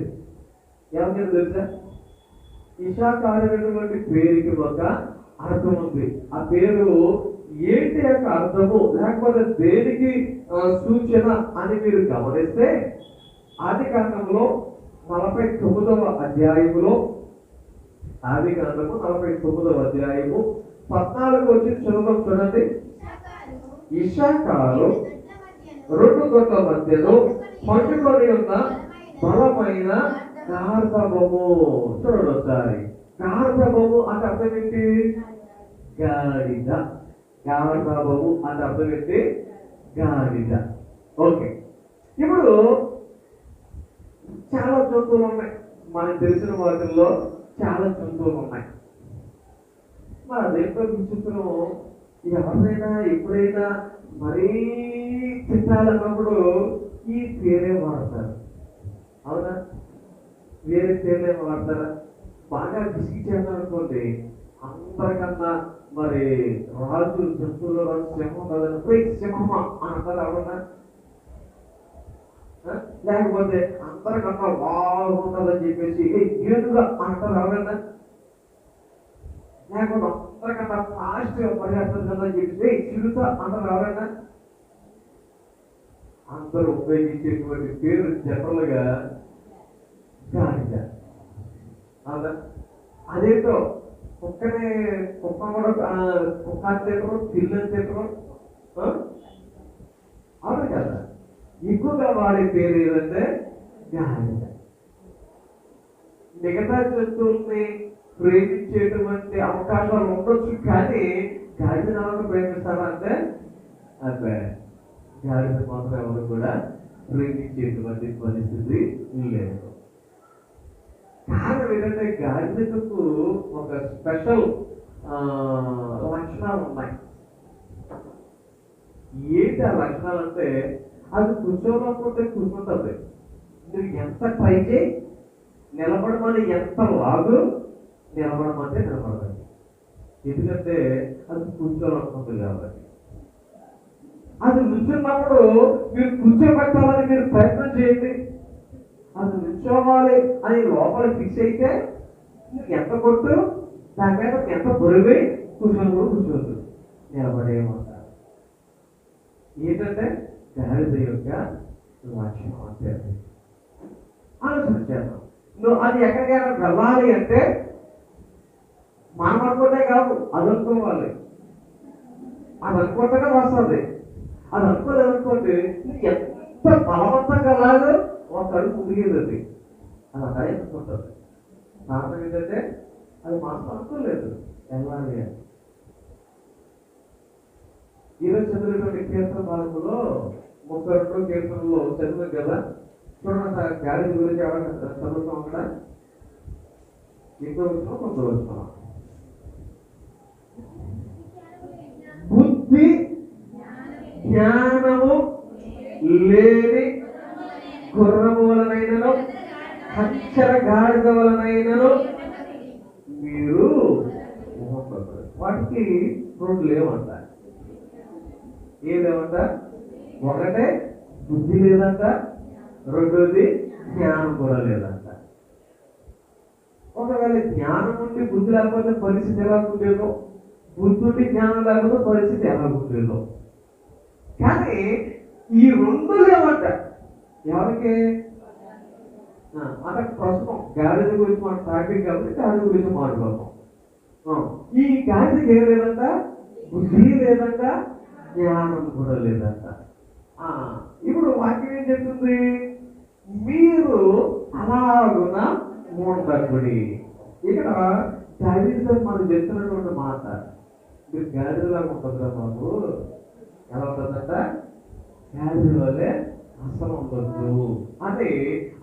A: ఎవరికైనా తెలుసా? ఇశ్శాఖారు అనేటువంటి పేరుకి ఒక అర్థం ఉంది. ఆ పేరు ఏంటి యొక్క అర్థము, లేకపోతే దేనికి సూచన అని మీరు గమనిస్తే ఆదికాండంలో 49వ అధ్యాయములో, ఆదికాండము 49వ అధ్యాయము 14 వచ్చి చదువుతాం చూడండి. ఇశ్శాఖారు 2 గొడ్ల మధ్యలో పట్టుకొని ఉన్న బలమైన గార్ధబము. చూడండి ఒకసారి, గార్ధబము అంటే అర్థం ఏంటి? గాడిద. గార్ధబము అంటే అర్థం ఏంటి? గాడిద. ఓకే, ఇప్పుడు చాలా జంతువులు ఉన్నాయి, మనకు తెలిసిన వాటిల్లో చాలా జంతువులు ఉన్నాయి. మరి అదేంటో విచిత్రం, ఎవరైనా ఎప్పుడైనా మరీ తిట్టాలన్నప్పుడు ఈ పేరే వాడతారు. అవునా? వేరే పేర్లే వాడతారా? బాగా విసిగిచ్చేయాలనుకోండి, అందరికన్నా మరి రాజు జంతువుల రాజు సింహం కదండి, సింహమ్మ అని అంటారు. అవునా? లేకపోతే అందరికన్నా బాగుంటుందని చెప్పేసి ఏనుగా అంటారు. ఎవరన్నా? లేకపోతే అందరికన్నా ఫాస్ట్ గా పరిగెత్తుందని చెప్పేసి చిరుత అంటారు. ఎవరన్నా? అందరూ ఉపయోగించేటువంటి పేరు జనరల్ గా గాడిద. అవునా? అదేంటో కుక్కనే కుక్క కూడా కుక్క తిట్టరు, పిల్లని తిట్టరు. అవును కదా? ఎక్కువగా వాడే పేరు ఏదంటే గాడిద. మిగతా జంతువుల్ని ప్రేమించేటువంటి అవకాశాలు ఉండొచ్చు, కానీ గాడిద ఎవరు ప్రేమిస్తారా అంటే అదే గాడిద మాత్రం ఎవరు కూడా ప్రేమించేటువంటి పరిస్థితి లేదు. కారణం ఏంటంటే గాడిదకు ఒక స్పెషల్ లక్షణాలు ఉన్నాయి. ఏంటి ఆ లక్షణాలు అంటే, అది కూర్చోనప్పుడే కూర్చుంటుంది. నువ్వు ఎంత ట్రై చేయి, నిలబడమని ఎంత లాగు, నిలబడమంటే నిలబడదు. ఎందుకంటే అది కూర్చోననుకుంటుంది కాబట్టి. అది నుంచున్నప్పుడు మీరు కూర్చోబెట్టాలని మీరు ప్రయత్నం చేయండి. అది నుంచోవాలి అని లోపల ఫిక్స్ అయితే నువ్వు ఎంత కొట్టు, దాని మీద ఎంత బరువే, కూర్చొని కూడా కూర్చోవద్దు, నిలబడేయమంటారు. ఏంటంటే గాడిద యొక్క లక్షణం అంటే ఆలోచన చేద్దాం. నువ్వు అది ఎక్కడికైనా వెళ్ళాలి అంటే మనం అనుకుంటే కాదు, అది అనుకోవాలి. అది అనుకుంటేనే వస్తుంది. అది అనుకోలేదు అనుకోండి, ఎంత బలవంతంగా లాగా ఒక అడుగు మురిగేదండి. అది అక్కడ అనుకుంటుంది. కారణం ఏంటంటే అది మాత్రం అనుకోలేదు వెళ్ళాలి అని. ఈరోజు చదివినటువంటి కీర్తన భాగంలో 32 కీర్తనలో చదివాం కదా. చూడండి, గాడిద గురించి ఎవరైనా చదువుతాం. అక్కడ ఎక్కువ వచ్చినా కొంత వచ్చినా బుద్ధి జ్ఞానము లేని గుర్రము వలనైనను అక్షర గాడిద వలనైనను మీరు వాటికి 2 లేవంట. ఏదేమంట? ఒకటే బుద్ధి లేదంట, రెండోది జ్ఞానం కూడా లేదంట. ఒకవేళ జ్ఞానం ఉండి బుద్ధి లేకపోతే పరిస్థితి ఎలా ఉండేదో, బుద్ధి ఉండి జ్ఞానం లేకపోతే పరిస్థితి ఎలా ఉండేదో. కానీ ఈ 2 లేవంట. ఎవరికి? అంటే ప్రస్తుతం గాడిద గురించి మనం టాపిక్ కాబట్టి గాడిద గురించి మాట్లాడుతాం. ఈ గాడిదకి ఏం లేదంట, బుద్ధి లేదంట, జ్ఞానం కూడా లేదంట. ఇప్పుడు వాక్యం ఏం చెప్తుంది? మీరు అలాగున ఉండకుడి. ఇక్కడ గాడిద మనం చెప్తున్నటువంటి మాట, మీరు గాడిదలాగా ఉంటుందిరా బాబు. ఎలా ఉంటుందంట? గాడిద వల్లే అసలు ఉండొద్దు అని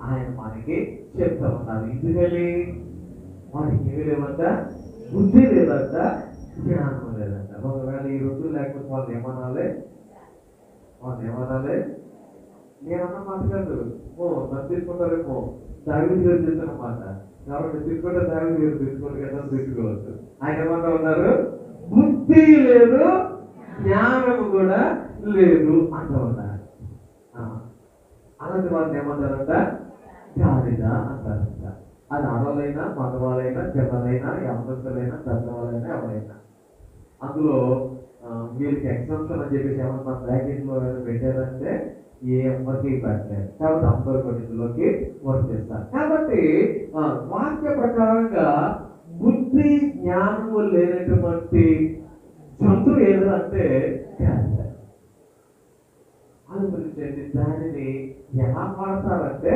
A: ఆయన మనకి చెప్తా ఉన్నారు. ఎందుకని? మనకి ఏమి లేదంట, బుద్ధి లేదంట, జ్ఞానం లేదంట. ఒకవేళ ఈ రెండు లేకపోతే వాళ్ళు ఏమనాలి? నేనన్న మాట కాదు, నన్ను తీసుకుంటారేమో దావీదు గారు చెప్తున్న మాట. కాబట్టి తీసుకుంటే దావీదు గారు తీసుకోండి కదా, తీసుకోవచ్చు. ఆయన ఏమన్నా ఉన్నారు? బుద్ధి లేదు, జ్ఞానం కూడా లేదు అంట ఉన్నారు. అలాంటి వాళ్ళని ఏమంటారంట? గాడిద అంటారంట. అది ఆడవాళ్ళైనా, మగవాళ్ళైనా, పిల్లలైనా, యవనస్తులైనా, పెద్దవాళ్ళైనా, ఎవరైనా. అందులో వీళ్ళకి ఎగ్జామ్షన్ అని చెప్పేసి ఏమన్నా ప్యాకేజ్ లో పెట్టారంటే ఏ ఎవరికి పెట్టలేదు. కాబట్టి అందరూ కొన్నింటిలోకి వర్క్ చేస్తారు. కాబట్టి వాక్య ప్రకారంగా బుద్ధి జ్ఞానము లేనటువంటి జంతువు ఏదో అంటే అందుగురించి దానిని ఎలా వాడతారంటే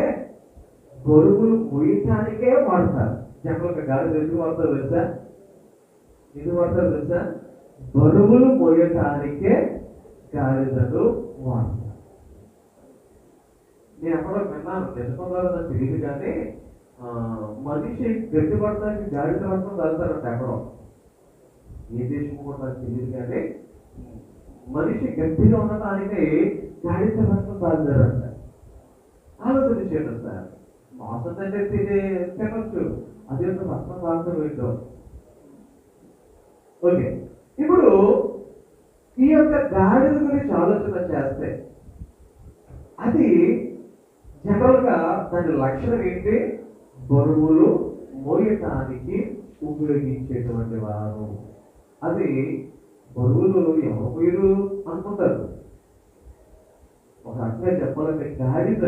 A: బరువులు మోయటానికే వాడతారు. జనరల్గా గాడిద ఎందుకు వాడతారు తెలుసా? ఎందుకు వాడతారు తెలుసా? బరువులు మోయటానికే గాడిదలు వాడతారు. నేను ఎక్కడో విన్నాను, నిజమో నాకు తెలియదు కానీ మనిషి గట్టి పడటానికి గాడిద పడటం చదువుతారంట. ఎక్కడో ఏ దేశం కూడా నాకు తెలియదు కానీ మనిషి గట్టిగా ఉండటానికి గాడిద పడటం చదువుతారంట. ఆలోచన చేయడం సార్, మోసం అంటే తినొచ్చు, అదేంటో రక్తం కాల్చడం ఏంటో. ఓకే, ఇప్పుడు ఈ యొక్క గాడిద గురించి ఆలోచన చేస్తే అది జనరల్ గా దాని లక్షణం ఏంటి? బరువులు మోయటానికి ఉపయోగించేటువంటి వారు. అది బరువులు ఎవరు మీరు అనుకుంటారు. ఒక రకంగా చెప్పాలంటే గాడిద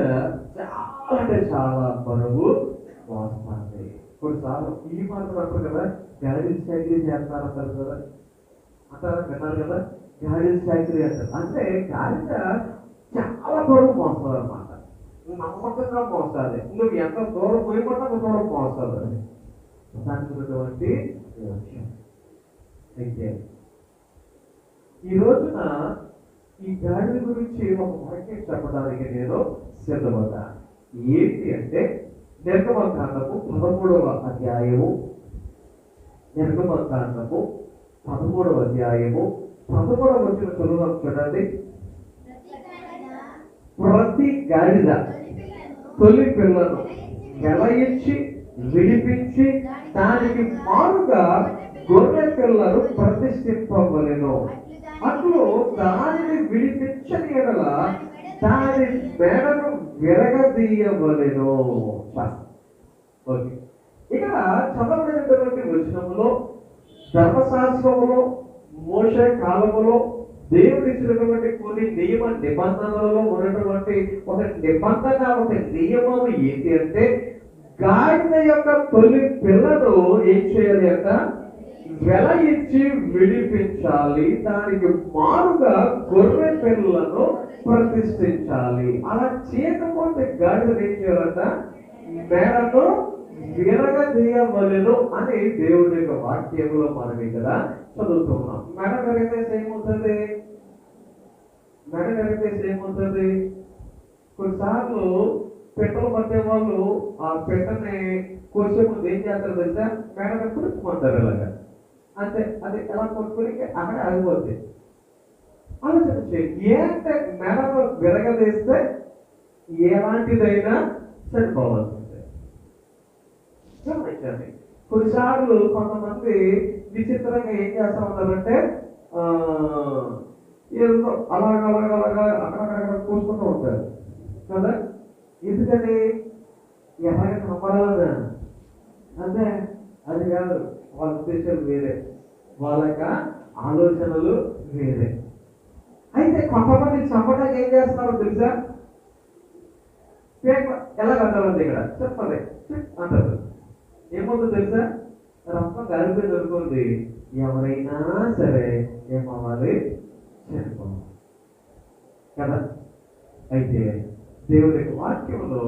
A: చాలా అంటే చాలా బరువు మోస్తుంది. కొన్నిసార్లు ఈ మాత్రం అంటారు కదా, గాడిద సైకిల్ చేస్తారంటారు కదా, అంటారా? విన్నారు కదా, గాడిద సైకిల్ అంటారు. అంటే గాడిద చాలా బరువు మోస్తుంది అన్నమాట. నమ్మకంగా మోస్తుంది. నువ్వు ఎంత దూరం పోయకుండా అంత దూరం మోస్తుంది. అది దానికి ఉన్నటువంటి విషయం. అయితే ఈ రోజున ఈ గాడిద గురించి ఒక వాక్యం చెప్పడానికి నేను సిద్ధమవుతా. ఏంటి అంటే నిర్గమకాండము 13వ అధ్యాయము, నిర్గమకాండము 13వ అధ్యాయము 11వ వచనం చదువుదాం. చూడండి. ప్రతి గాడిద తొలి పిల్లను వెలయించి విడిపించి దానికి మారుగా గొర్రె పిల్లలు ప్రతిష్ఠింపవలెను. అట్లు దానిని విడిపించని ఎడల దాని మెడను విరగదీయవలెను. ఓకే, ఇక్కడ చదవబడినటువంటి వచనములో ధర్మశాస్త్రములో మోషే కాలములో దేవుడు ఇచ్చినటువంటి కొన్ని నియమ నిబంధనలలో ఉన్నటువంటి ఒక నిబంధన, ఒక నియమం ఏంటి అంటే గాడిద యొక్క తొలి పిల్లను ఏం చేయాలి అంట? వెల ఇచ్చి విడిపించాలి. దానికి మారుగా గొర్రె పిల్లను ప్రతిష్ఠించాలి. అలా చేయకపోతే గాడిద ఏం చేయాలంట? మెడను విరగదీయవలెను అని దేవుడి యొక్క వాక్యంలో మనం ఇక్కడ చదువుతున్నాం. మెడ విరగదీస్తే ఏమవుతుంది? మెడ విరగదీస్తే ఏమవుతుంది? కొన్నిసార్లు పెట్టలు పట్టే వాళ్ళు ఆ పెట్టని కోసే ముందు ఏం చేస్తారు తెలుసా? మెడ కుడుచుకుంటారు ఇలాగా. అంతే, అది ఎలా కొట్టుకుని అక్కడ ఆగిపోద్ది. ఆలోచన చేయండి, ఏంటంటే మెడను విరగదీస్తే ఎలాంటిదైనా చనిపోవాల్సిందే. గమనించండి, కొన్నిసార్లు కొంతమంది విచిత్రంగా ఏం చేస్తా ఉంటారంటే ఏదో అలాగలాగలాగా అక్కడక్కడ కూర్చుకుంటూ ఉంటారు కదా. ఎందుకని? ఎలాగ కనపడాలన్నా. అంటే అది కాదు, వాళ్ళ ఉద్దేశాలు వేరే, వాళ్ళ యొక్క ఆలోచనలు వేరే. అయితే కొంతమంది చంపడానికి ఏం చేస్తున్నారో తెలుసా? పేక ఎలా కట్టాలంటే ఇక్కడ చెప్పండి అంటారు. ఏమవుతుందో తెలుసా? రక్తం గాలిపోయింది అనుకోండి, ఎవరైనా సరే ఏమవ్వాలి? చనిపోవాలి కదా. అయితే దేవుడి యొక్క వాక్యంలో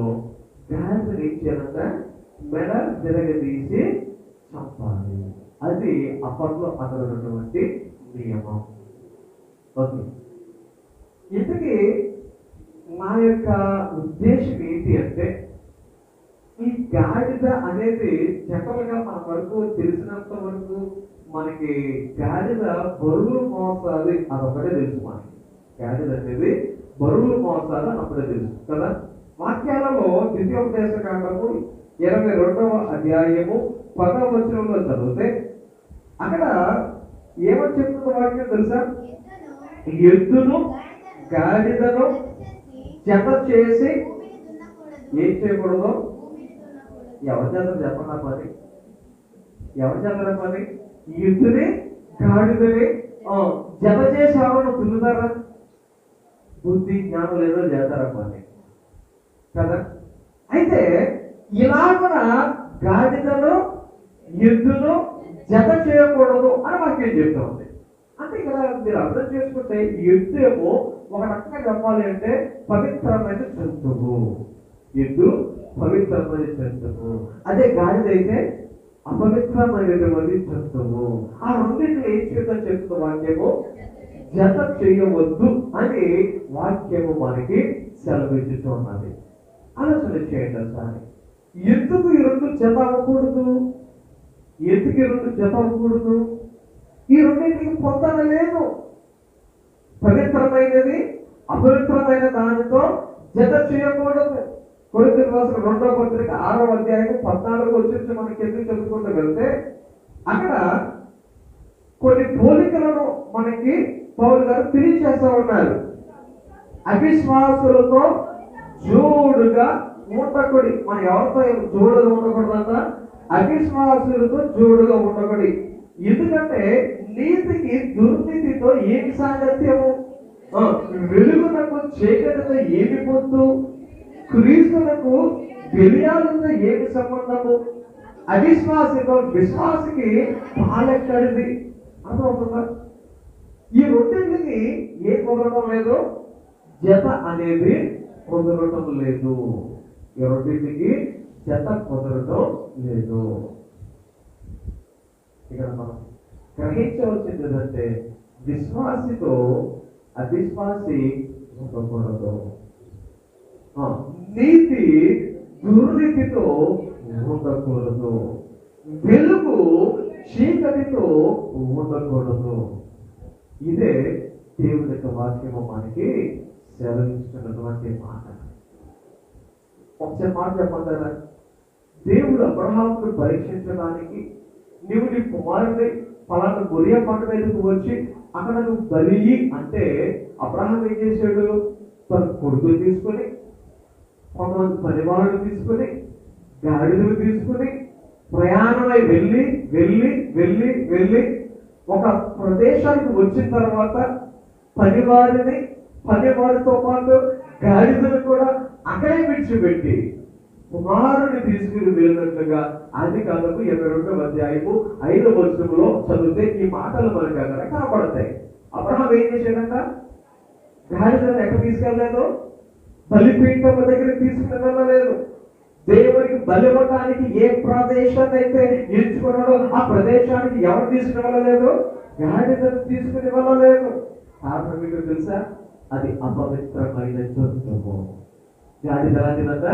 A: గాలిని ఏం చేయాలంట? మెడ తిరగదీసి చంపాలి. అది అప్పట్లో అక్కడ ఉన్నటువంటి నియమం. ఓకే, ఇంతకీ నా యొక్క ఉద్దేశం ఏంటి అంటే, ఈ గాడిద అనేది జనరల్గా మన వరకు తెలిసినంత వరకు మనకి గాడిద బరువులు మోసాలి అదొకటే తెలుసు. మనకి గాడిద అనేది బరువులు మోసాలి అప్పుడే తెలుసు కదా. వాక్యాలలో ద్వితీయోపదేశకాండము 22వ అధ్యాయము 10వ వచనంలో చదివితే అక్కడ ఏమని చెప్తున్న వాక్యం తెలుసా? ఎద్దును గాడిదను జత చేసి ఏం చేయకూడదు? ఎవరి చేత చెప్పనా పని? ఎవరి చేత పని? ఎద్దుని గాడిదని జత చేసి ఎవరు దున్నుతారా? బుద్ధి జ్ఞానం లేదో చేస్తారా పని కదా. అయితే ఇలాగున గాడిదను ఎద్దును జత చేయకూడదు అని వాక్యం చెప్తా ఉంది. అంటే ఇక్కడ మీరు అర్థం చేసుకుంటే ఎద్దు ఏమో ఒక రకంగా చెప్పాలి అంటే పవిత్రమైన జంతువు. ఎద్దు పవిత్రమైన జంతువు, అదే గాడిద అయితే అపవిత్రమైనటువంటి జంతువు. ఆ రెండింటిని ఏం చేద్దాం చెప్తున్న వాక్యము జత చేయవద్దు అని వాక్యము మనకి సెలవిచ్చుతున్నది. ఆలోచన చేయండి ఒకసారి. ఎందుకు ఈ రెండు జత అవ్వకూడదు? ఎందుకు ఈ రెండు జత అవ్వకూడదు? ఈ రెండింటికి పొందన లేదు. పవిత్రమైనది అపవిత్రమైన దానితో జత చేయకూడదు. కొరింథీయులకు రాసిన 2వ పత్రిక 6వ అధ్యాయం 14వ వచనం మనకి ఎందుకు చదువుకుంటూ వెళ్తే అక్కడ కొన్ని పోలికలను మనకి పౌలు గారు తెలియజేస్తా ఉన్నారు. అవిశ్వాసులతో జోడుగా ఉండకూడదు. మన ఎవరితో జోడుగా ఉండకూడదంట? అవిశ్వాసులతో జోడుగా ఉండకూడదు. ఎందుకంటే నీతికి దుర్నీతితో ఏమి సాంగత్యము? వెలుగునకు చీకటితో ఏమి పొత్తు? క్రీస్తులకు బెలియాలతో ఏమి సంబంధము? అవిశ్వాసితో విశ్వాసికి పాలెక్కడిది? అర్థమవుతుందా? ఈ రెండింటికి ఏ కుదరడం లేదు, జత అనేది కుదరటం లేదు. ఈ రెండింటికి జత కుదరటం లేదు. ఇక్కడ మనం గ్రహించవలసింది ఏంటంటే విశ్వాసితో అవిశ్వాసి ఉండకూడదు. నీతి దుర్నీతితో ఉండకూడదు. వెలుగు చీకటితో ఉండకూడదు. ఇదే దేవుడి యొక్క వాక్యము మనకి సెలవిస్తున్నటువంటి మాట. ఒకసారి మాట చెప్పంటారా? దేవుడు అబ్రహామును పరీక్షించడానికి నువ్వు నీ కుమారుని ఫలానా గొర్రె పంట మీదకు వచ్చి అక్కడ నువ్వు బలి అంటే అబ్రహాం ఏం చేశాడు? తన కొడుకులు తీసుకొని, కొంతమంది పనివాళ్ళు తీసుకొని, గాడిదలు తీసుకొని ప్రయాణమై వెళ్ళి వెళ్ళి వెళ్ళి వెళ్ళి ఒక ప్రదేశానికి వచ్చిన తర్వాత పనివారితో పాటు గాడిదలు కూడా అక్కడే విడిచిపెట్టి కుమారుని తీసుకుని వెళ్ళినట్లుగా ఆదికాండము 22వ అధ్యాయము 5వ వచనంలో చదివితే ఈ మాటలు మనకి అక్కడ కనపడతాయి. అబ్రహాం ఏం చేశాడంట? గాడిదలను ఎక్కడ తీసుకెళ్ళలేదు? బలిపీఠం దగ్గర తీసుకుని వెళ్ళలేదు. దేవుడికి బలి ఇవ్వడానికి ఏ ప్రదేశాన్ని అయితే ఎంచుకున్నాడో ఆ ప్రదేశానికి ఎవరు తీసుకుని వెళ్ళలేదు? గాడిదను తీసుకుని వెళ్ళలేదు. కారణం మీకు తెలుసా? అది అపవిత్రమైన జంతువు. గాడిద లాంటిదంట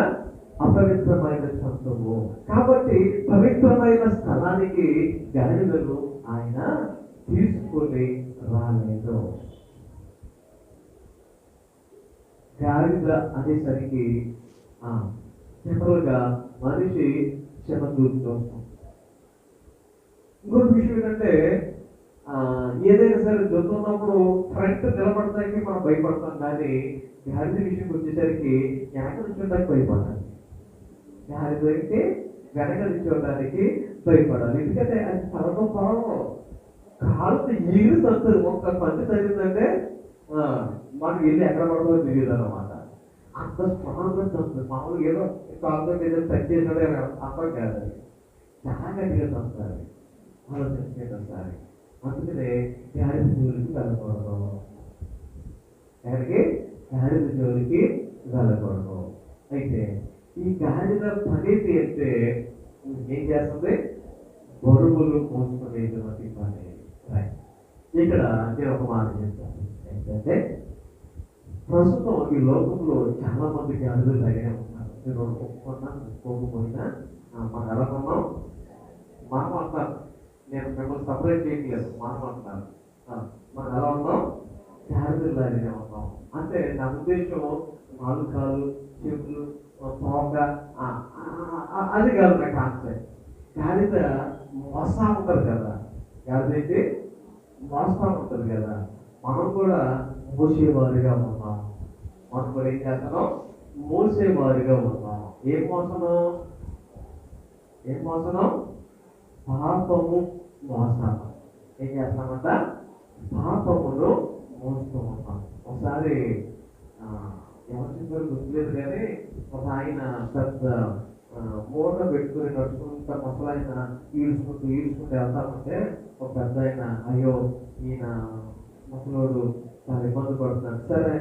A: అపవిత్రమైన జంతువు. కాబట్టి పవిత్రమైన స్థలానికి గాడిదను ఆయన తీసుకొని రాలేదు. గాడిద అనేసరికి జనరల్గా మనిషి క్షమతూర్చు. ఇంకొక విషయం ఏంటంటే ఏదైనా సరే జరుగుతున్నప్పుడు ఫ్రంట్ నిలబడటానికి మనం భయపడతాం, కానీ గాడిద విషయంకి వచ్చేసరికి వెనక నుంచోడానికి భయపడాలి. గాడిద అయితే వెనక నుంచోడానికి భయపడాలి. ఎందుకంటే అది తలతో పొలం కాలుతో ఈరు తగ్గుతుంది. ఒక్క పంచి తగ్గిందంటే మనకి వెళ్ళి ఎక్కడ పడదో తెలియదు అనమాట. అంత స్ట్రాంగ్గా చదువుతుంది. మామూలుగా ఏదో కాలుతో ఏదో టచ్ చేసాడో అర్థం కాదు, అది చాలా గట్టిగా చదువుతారు. ఆలోచించేది ఒకసారి. అందుకనే గాడిద జోలికి వెళ్ళకూడదు, ఎక్కడికి గాడిద జోలికి వెళ్ళకూడదు. అయితే ఈ గాడిద పనేది అంటే ఏం చేస్తుంది? బరువులు మోసుకునేటువంటి పని. ఇక్కడ నేను ఒక మాట చెప్తాను ఏంటంటే, ప్రస్తుతం ఈ లోకంలో చాలా మంది గాడిదలు లాగానే ఉన్నారు. మీరు ఒప్పుకున్నా ఒప్పుకోకపోయినా మన ఎలా ఉన్నాం, మనం అంటారు. నేను మిమ్మల్ని సపరేట్ చేయట్లేదు, మనం అంటున్నాను. మనం ఎలా ఉన్నాం? గాడిదలు లాగానే ఉన్నాం. అంటే నా ఉద్దేశం నాలుకాలు, చెవులు, తోక అది కాదు నా కాన్సెప్ట్. గాడిద మోస్తా ఉంటుంది కదా, గాడిద అయితే మోస్తా ఉంటుంది కదా. మనం కూడా మోసేవారిగా ఉన్నాం. మనం కూడా ఏం చేస్తున్నాం? మోసేవారిగా ఉన్నాం. ఏం మోసనం? ఏం మోసనం? పాపము మోసాను. ఏం చేస్తామంట? పాపమును మోస్తూ ఉంటాం. ఒకసారి ఎవరు చెప్పారు గుర్తులేదు, కానీ ఒక ఆయన పెద్ద మూట పెట్టుకుని నడుచుకుంటా ముసలాయన ఈడ్చుకుంటూ వెళ్తామంటే ఒక పెద్ద ఆయన, అయ్యో ఈయన ముసలోడు చాలా ఇబ్బంది పడుతున్నాడు, సరే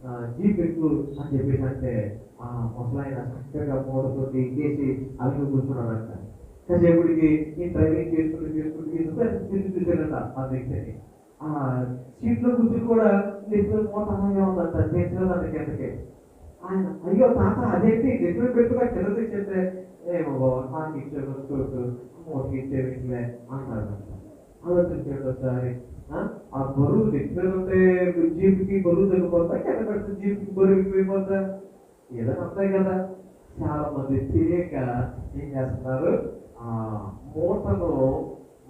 A: నా జీప్ ఎక్కువ అని చెప్పేసి అంటే ఆ ముసలాయన చక్కగా మూటతో ఎక్కేసి అలిగి కూర్చున్నాడంట. కాసేపటికి ఈ డ్రైవింగ్ చేసుకుంటూ చూసాడంట ఆ వ్యక్తిని. ఆ సీట్లో కూర్చుని కూడా నెట్లో మూట అలాగే ఉందంట, చేసినదంట కిందకి. ఆయన, అయ్యో తాత అదేంటి నెట్లో పెట్టుగా కిందకి చెప్తే, ఏమో బాబు నాకు ఇచ్చే వస్తువులు మూటకి ఇచ్చేవిలే అంటాడు. ఆలోచించాడు ఒకసారి. ఆ బరువు నెట్లో ఉంటే జీపుకి బరువు తగ్గిపోతా, కింద పెడితే జీపుకి బరువు ఎక్కువైపోతా, ఏదో వస్తాయి కదా. చాలా మంది తెలియక ఏం చేస్తున్నారు? ఆ మూటను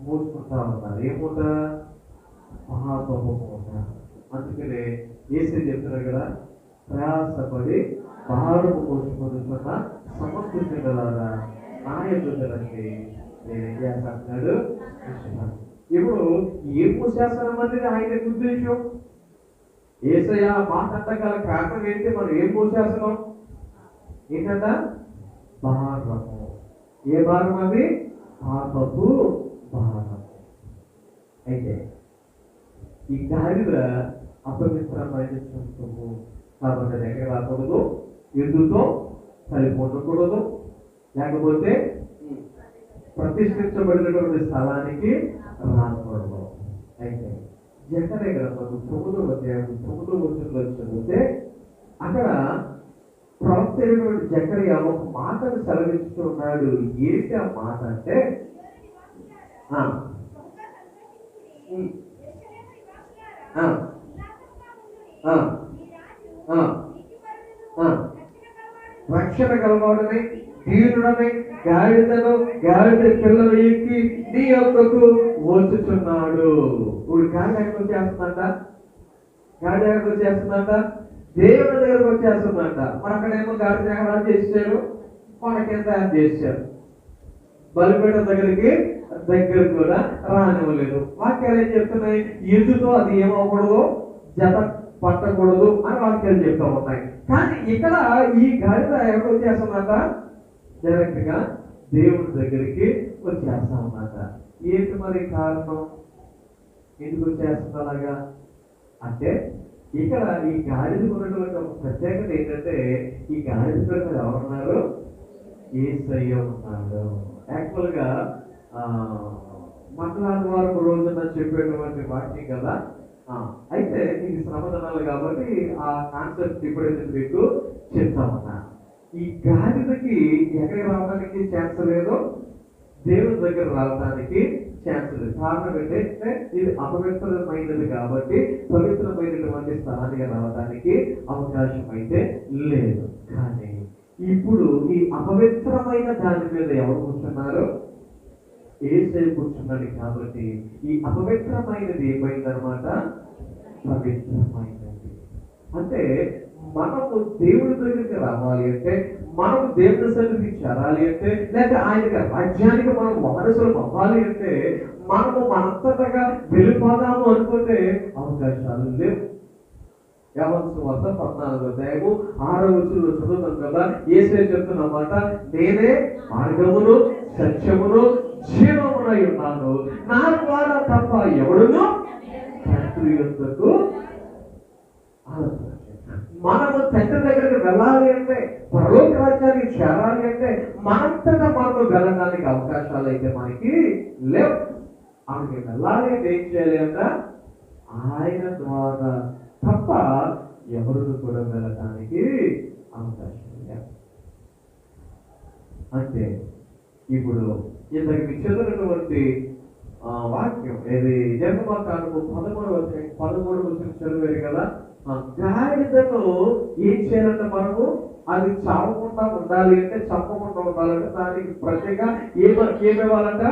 A: మోసుకుంటా ఉన్నారు. ఏ మూట? మహాపాప మూట. అందుకనే యేసు చెప్తున్నారు కదా, ప్రయాసపడి భారము మోసుకొనుచున్న సమర్థులారా నా యొద్దకు రండి, నేను ఏం చేస్తాడు? ఇప్పుడు ఏం మోసేస్తాం అనేది ఆయన ఉద్దేశం. యేసయ్య మాట గల కారణం ఏంటి? మనం ఏం మోసేస్తున్నాం? ఏంటంట? భారము. ఏ భారం అది? పాపపు భారము. అయితే ఈ గాడిద అపవిత్రమైన జంతువు కాబట్టి దగ్గర రాకూడదు, ఎద్దుతో కలిపి ఉండకూడదు, లేకపోతే ప్రతిష్ఠించబడినటువంటి స్థలానికి రాకూడదు. అయితే జకర్యా గ్రంథం 9వ అధ్యాయం 9వ వచనంలో చదివితే అక్కడ ప్రవక్త అయినటువంటి జకర్యా ఒక మాటను సెలవిస్తున్నాడు. ఏంటి ఆ మాట అంటే, రక్షణ కలవాడని, దీనుడని, గాడిదను గాడిద పిల్లలు ఎక్కి నీ యొక్కకు వచ్చుచున్నాడు. ఇప్పుడు గాడిద ఎక్కడికి వచ్చేస్తుందంట? గాడిద ఎక్కడికి వచ్చేస్తుందంట? దేవుడి దగ్గరకు వచ్చేస్తుందంట. మరి అక్కడేమో గాడిద ఎక్కడ చేశారు? మనకేం తయారు చేశారు? బలిపేట దగ్గర కూడా రానివ్వలేదు. వాక్యాలు ఏం చెప్తున్నాయి? ఎద్దుతో అది ఏమవ్వకూడదు, జత పట్టకూడదు అని వాక్యాలు చెప్తా ఉన్నాయి. కానీ ఇక్కడ ఈ గాడిద ఎక్కడికి వచ్చేస్తుందంట? డైరెక్ట్ గా దేవుడి దగ్గరికి వచ్చేస్తా ఉన్నట. ఏంటి మరి కారణం? ఎందుకు వచ్చేస్తుంది అలాగా అంటే, ఇక్కడ ఈ గాడిద ఉన్నటువంటి ఒక ప్రత్యేకత ఏంటంటే, ఈ గాడిద పేరు ఎవరున్నారు? యేసయ్య ఉన్నాడు. యాక్చువల్ గా మంగళవారం రోజున చెప్పేటువంటి వాక్యం కదా. అయితే ఇది శ్రమదనాలు కాబట్టి ఆ కాన్సెప్ట్ ఇప్పుడైతే మీకు చెప్తామన్నా. ఈ గాడిదకి ఎక్కడికి రావడానికి ఛాన్స్ లేదు, దేవుని దగ్గర రావడానికి ఛాన్స్ లేదు. కారణం ఏంటంటే ఇది అపవిత్రమైనది కాబట్టి పవిత్రమైనటువంటి స్థలానికి రావడానికి అవకాశం అయితే లేదు. కానీ ఇప్పుడు ఈ అపవిత్రమైన దాని మీద ఎవరు కూర్చున్నారు? యేసయ్య కూర్చున్నాడు. కాబట్టి ఈ అపవిత్రమైనది ఏమైందనమాట? పవిత్రమైనది. అంటే మనము దేవుడి దగ్గరికి రావాలి అంటే, మనము దేవుడి సన్నిధికి చేరాలి అంటే, లేక ఆయన రాజ్యానికి మనం వారసులు అవ్వాలి అంటే, మనము మనంతటగా వెళ్ళిపోదాము అనుకుంటే అవకాశాలు లేవు. యోహాను సువార్త 14వ అధ్యాయము 6వ వచనంలో చదువుతాం కదా. యేసే చెప్తున్నమాట, నేనే మార్గమును సత్యమును జీవమునై ఉన్నాను, నా ద్వారా తప్ప ఎవడును తండ్రి యొద్దకు. మనము తండ్రి దగ్గరికి వెళ్ళాలి అంటే, పరలోక రాజ్యానికి చేరాలి అంటే మనంతటా మనము వెళ్ళడానికి అవకాశాలు అయితే మనకి లేవు. ఆమెకి వెళ్ళాలి అంటే ఏం చేయాలి అంట? ఆయన ద్వారా తప్ప ఎవరు కూడా వెళ్ళడానికి అవకాశం లేదు. అంటే ఇప్పుడు ఇంతకు మీకు చదివినటువంటి వాక్యం ఏది జన్మకాండము 13వ వచనం చదివారు కదా. గాడిదను ఏం చేయాలంటే మనము అది చావకుండా ఉండాలి అంటే, చంపకుండా ఉండాలంటే దానికి ప్రత్యేక ఏమివ్వాలంట?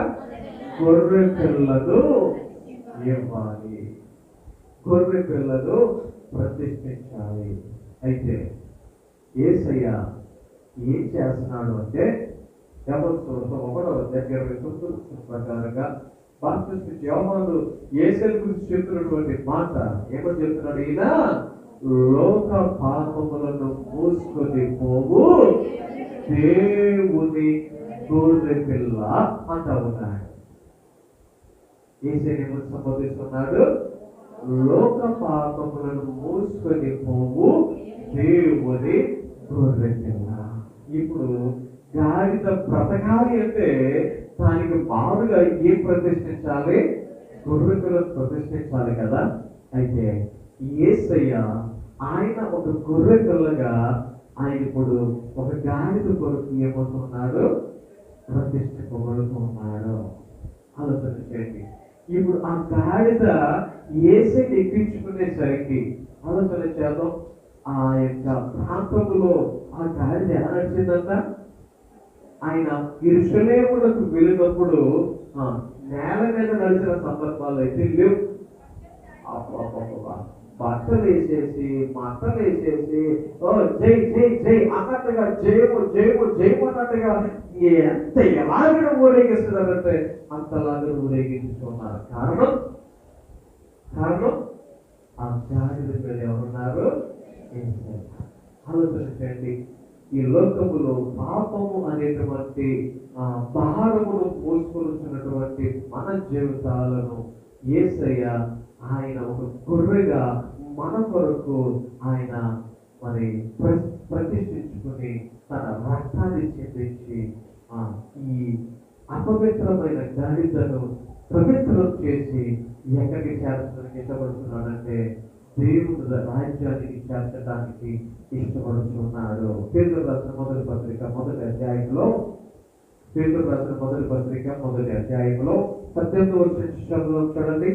A: గొర్రె పిల్లలు ఇవ్వాలి, గొర్రె పిల్లలు ప్రతిష్ఠించాలి. అయితే యేసయ్య ఏం చేస్తున్నాడు అంటే, యోహాను సువార్త 1:29 ప్రకారంగా బాప్తిస్మ యోహాను యేసయ్య గురించి చెప్తున్నటువంటి మాట ఏమని చెప్తున్నాడు? ఈయన లోక పాపములను మూసుకొని పోవు దేవుని గొర్రె పిల్ల అంటా ఉన్నాడు. యేసయ్య ఏమని సంబోధిస్తున్నాడు? లోక పాపములను మూసుకొని పోవు దేవుని గొర్రె పిల్ల. ఇప్పుడు గాడిద బ్రతకాలి అంటే దానికి మామూలుగా ఏం ప్రతిష్ఠించాలి? గొర్రె పిల్లను ప్రతిష్ఠించాలి కదా. అయితే యేసయ్య ఆయన ఒక గొర్రె పిల్లగా ఆయన ఇప్పుడు ఒక గాడిద కొరకు ఏమవుతున్నాడు? ప్రతిష్ఠింపబడుతున్నాడు. ఆలోచన చేయండి. ఇప్పుడు ఆ గాడిద యేసయ్యని ఎక్కించుకునేసరికి ఆలోచన చేద్దాం. ఆ యొక్క ప్రాంతంలో ఆ గాడిద ఎలా నడిచిందంట? ఆయన యెరూషలేమునకు వెళ్ళినప్పుడు నేల మీద నడిచిన సందర్భాలు అయితే లేవు. బట్టలు వేసేసి మట్టలు వేసేసి జై జై జై అన్నట్టుగా జయము జయము జయము అన్నట్టుగా ఎంత ఎలాగ ఊరేగిస్తున్నారంటే అంతలాగా ఊరేగించుకున్నారు. కారణం ఆ గాడిద మీద ఎవరున్నారు? ఆలోచన చేయండి. ఈ లోకములో పాపము అనేటువంటి భారమును మోసుకొనిచ్చినటువంటి మన జీవితాలను యేసయ్య ఆయన ఒక గొర్రెగా మన కొరకు ఆయన మరి ప్రతిష్ఠించుకుని తన రక్తాన్ని చెప్పించి ఈ అపవిత్రమైన గాడిదను పవిత్రం చేసి ఎక్కడికి చేర్చడానికి ఇష్టపడుతున్నాడంటే దేవుని రాజ్యానికి చేర్చడానికి ఇష్టపడుతున్నాడు. పేతురు రాసిన మొదటి పత్రిక మొదటి అధ్యాయంలో 18వ వచనం చూడండి.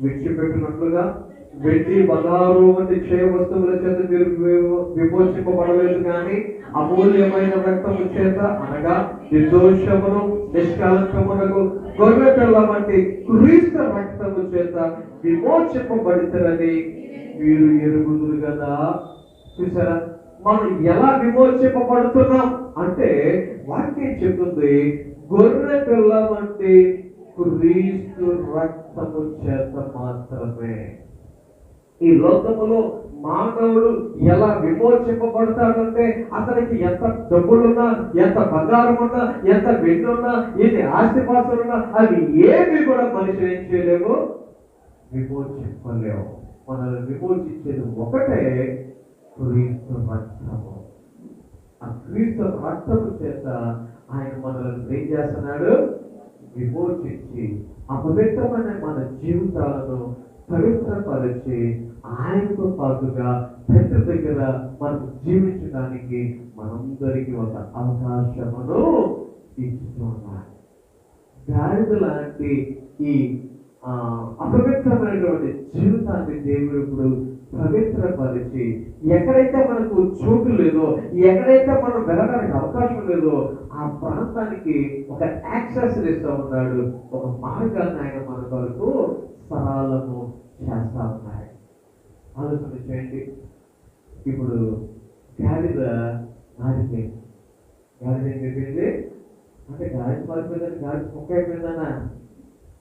A: విడిచిపెట్టినట్లుగా వెండి బంగారు వంటి క్షయ వస్తువుల చేత మీరు విమోచింపబడలేదు, కానీ అమూల్యమైన రక్తము చేత అనగా నిర్దోషమును నిష్కలంకమునకు గొర్రె పిల్ల వంటి క్రీస్తు రక్తము చేత విమోచింపబడితేరని మీరు ఎరుగుదురు కదా. చూసారా, మనం ఎలా విమోచింపబడుతున్నాం అంటే వాక్యం చెప్తుంది, గొర్రె పిల్ల వంటి క్రీస్తు రక్తము చేత మాత్రమే. ఈ లోకములో మానవుడు ఎలా విమోచింపబడతాడంటే అతనికి ఎంత డబ్బులున్నా, ఎంత బంగారం ఉన్నా, ఎంత వెండి ఉన్నా, ఎన్ని ఆస్తిపాస్తులున్నా అవి ఏమి కూడా మనిషి ఏం చేయలేము, విమోచింపలేము. మనల్ని విమోచించేది ఒకటే, క్రీస్తు రక్తము. ఆ క్రీస్తు రక్తము చేత ఆయన మనల్ని ఏం చేస్తున్నాడు, విమోచించి అపవిత్రమైన మన జీవితాలను పవిత్రపరిచి ఆయనతో పాటుగా తండ్రి దగ్గర మనం జీవించడానికి మనందరికీ ఒక అవకాశమును ఇస్తున్నాడు. గాడిద లాంటి ఈ అపవిత్రమైనటువంటి జీవితాన్ని దేవుడు ఇప్పుడు పవిత్రపరిచి ఎక్కడైతే మనకు చోటు లేదో, ఎక్కడైతే మనం వెళ్ళడానికి అవకాశం లేదో ఆ ప్రాంతానికి ఒక యాక్సెస్ ఇస్తూ ఉన్నాడు. ఒక మార్గాన్ని ఆయన మన కొరకు సరళము చేస్తా ఉన్నాడు. ఆలోచన చేయండి. ఇప్పుడు గాడిద మారిపోయింది. గాడిద ఏం చెప్పింది అంటే గాడి మారిపోయిందని గాడి కుక్క అయిపోయిందనా?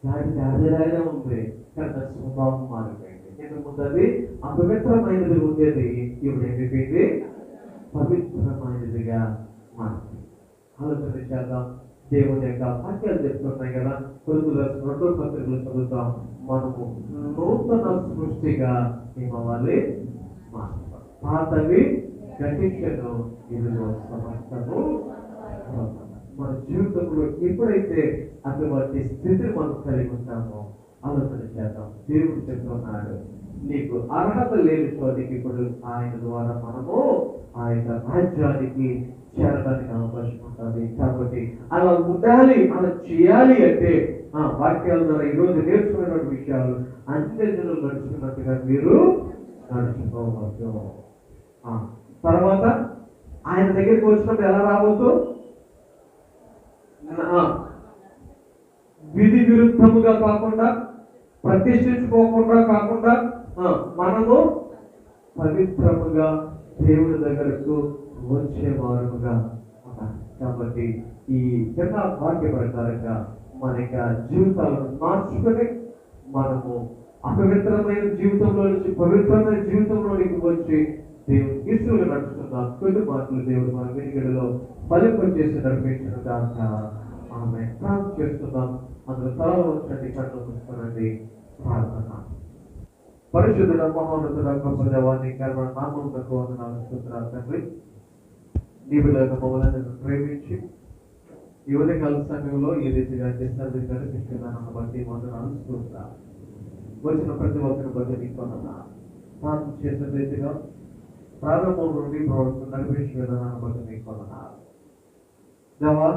A: దాడిదాడిలాగా ఉంది, కానీ దాని స్వభావం మారిపోయింది. ఎందుకు ముందు అది అపవిత్రమైనది ఉండేది, ఇప్పుడు ఏమైపోయింది? పవిత్రమైనదిగా మారింది. ఆలోచన చేద్దాం. దేవుని యొక్క వాక్యాలు చెప్తున్నాయి కదా, కొరింథీయులకు రాసిన 2వ పత్రికలో చదువుతాం. మనము నూతన సృష్టిగా ఏమవ్వాలి? మార్చబడాలి. పాతవి గతించను, ఇదిగో సమస్తము మన జీవితంలో ఎప్పుడైతే అటువంటి స్థితిని మనం కలిగి ఉంటామో ఆలోచన చేద్దాం. దేవుడు చెప్తున్నాడు, నీకు అర్హత లేని చోటికి ఇప్పుడు ఆయన ద్వారా మనము ఆయన రాజ్యానికి చేరడానికి అవకాశం ఉంటుంది. కాబట్టి అలా ఉండాలి, అలా చేయాలి అంటే వాక్యాల ద్వారా ఈరోజు నేర్చుకున్నటువంటి విషయాలు అన్ని జనులు నడుచుకున్నట్టుగా మీరు నడుచుకోవచ్చు. తర్వాత ఆయన దగ్గరికి వచ్చినప్పుడు ఎలా రావచ్చు? విధి విరుద్ధముగా కాకుండా, ప్రతిష్ఠించుకోకుండా కాకుండా మనము పవిత్రముగా దేవుడి దగ్గరకు వచ్చేవారుగా ఉండాలి. కాబట్టి ఈ చిన్న వాక్య ప్రకారంగా మన యొక్క జీవితాలను మార్చుకొని మనము అపవిత్రమైన జీవితంలో నుంచి పవిత్రమైన జీవితంలోనికి వచ్చి దేవుని ఇష్టంగా నడుచుకుందాం. కొన్ని మాటలు దేవుడు మన వెనుకడిలో ఫలింపజేసి నడిపించిన దాకా ఆమె ప్రార్థన చేస్తున్నాం. అందులో తల వచ్చండి, కళ్ళు మూసుకోనండి. ప్రార్థన. పరిశుద్ధుడ, మహోన్నతుడ, గొప్ప దేవాన్ని కర్మ నామమునకు వందనాలు స్తోత్రాలు తండ్రి. నీ బిడ్డలకు మమ్మల్ని ప్రేమించి ఈ ఉదయకాల సమయంలో ఈ రీతిగా చేసినది కనిపిస్తున్నాను బట్టి వందనాలు స్తోత్రాలు. వచ్చిన ప్రతి ఒక్కరి బట్టి నీకు వందనాలు. ప్రార్థన చేసిన రీతిగా ప్రారంభం నుండి ప్రవర్తన నడిపించే విధానాన్ని బట్టి నీకు వందనాలు. దేవా,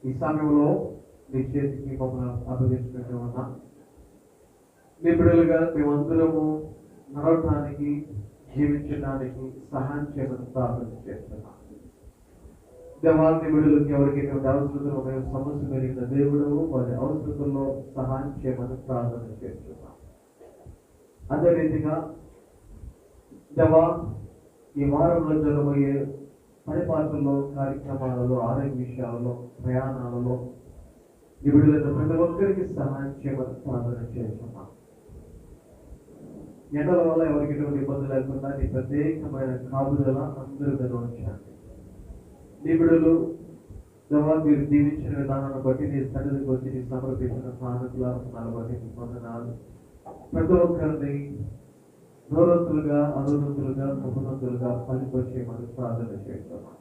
A: ఈ సమయంలో నీ చేతికి మమ్మల్ని అప్పగించుకుంటూ ఉన్నా. నీ బిడ్డలుగా మేమందరము నడవటానికి, జీవించడానికి సహాయం చేయమని ప్రార్థన చేస్తున్నాం. దేవాన్ని బిడ్డలకి ఎవరికైనా అవసరతలో మేము సమస్య కలిగిన దేవుడు వారి అవసరతల్లో సహాయం చేయమని ప్రార్థన చేస్తున్నాం. అదే రీతిగా దేవా, ఈ వారంలో జరగబోయే పరిపాలనలో, కార్యక్రమాలలో, ఆరోగ్య విషయాలలో, ప్రయాణాలలో ఈ బిడ్డలను ప్రతి ఒక్కరికి సహాయం చేయమని ప్రార్థన చేస్తున్నాం. ఎండల వల్ల ఎవరికి ఎటువంటి ఇబ్బంది లేకుండా నీ ప్రత్యేకమైన కాపుదల అందరూ గమనించండి. నీ బిడ్డలు దేవా, మీరు దీవించిన విధానాన్ని బట్టి నీ సన్నిధికి వచ్చి నీ సమర్పించిన సానుకూలాలను బట్టి నీ వందనాలు. ప్రతి ఒక్కరిని నూరంతులుగా, అనునంతులుగా, ముఖనంతులుగా పనికొచ్చేయమని ప్రార్థన చేస్తున్నాం.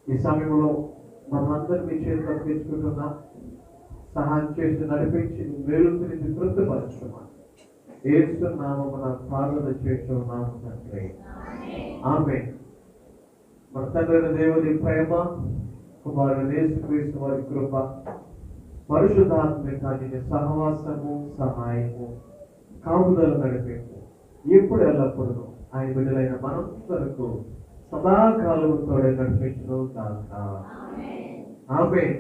A: ఈ సమయంలో మనందరూ మీ చేతిలో తెచ్చుకుంటున్నాం. సహాయం చేసి నడిపించి మేలు గురించి తృప్తిపరచుకున్నాం. యేసు నామమున ప్రార్థన చేస్తున్నాము తండ్రి, ఆమేన్. మన తండ్రి దేవుని ప్రేమ, కుమారుడు యేసుక్రీస్తు వారి కృప, పరిశుద్ధాత్మిక సహవాసము, సహాయము, కాపుదల నడిపింపు ఎప్పుడు ఎల్లప్పుడూ ఆయన బిడ్డలైన మనందరకు సదాకాలము తోడే నడిపించును కాక. ఆమేన్.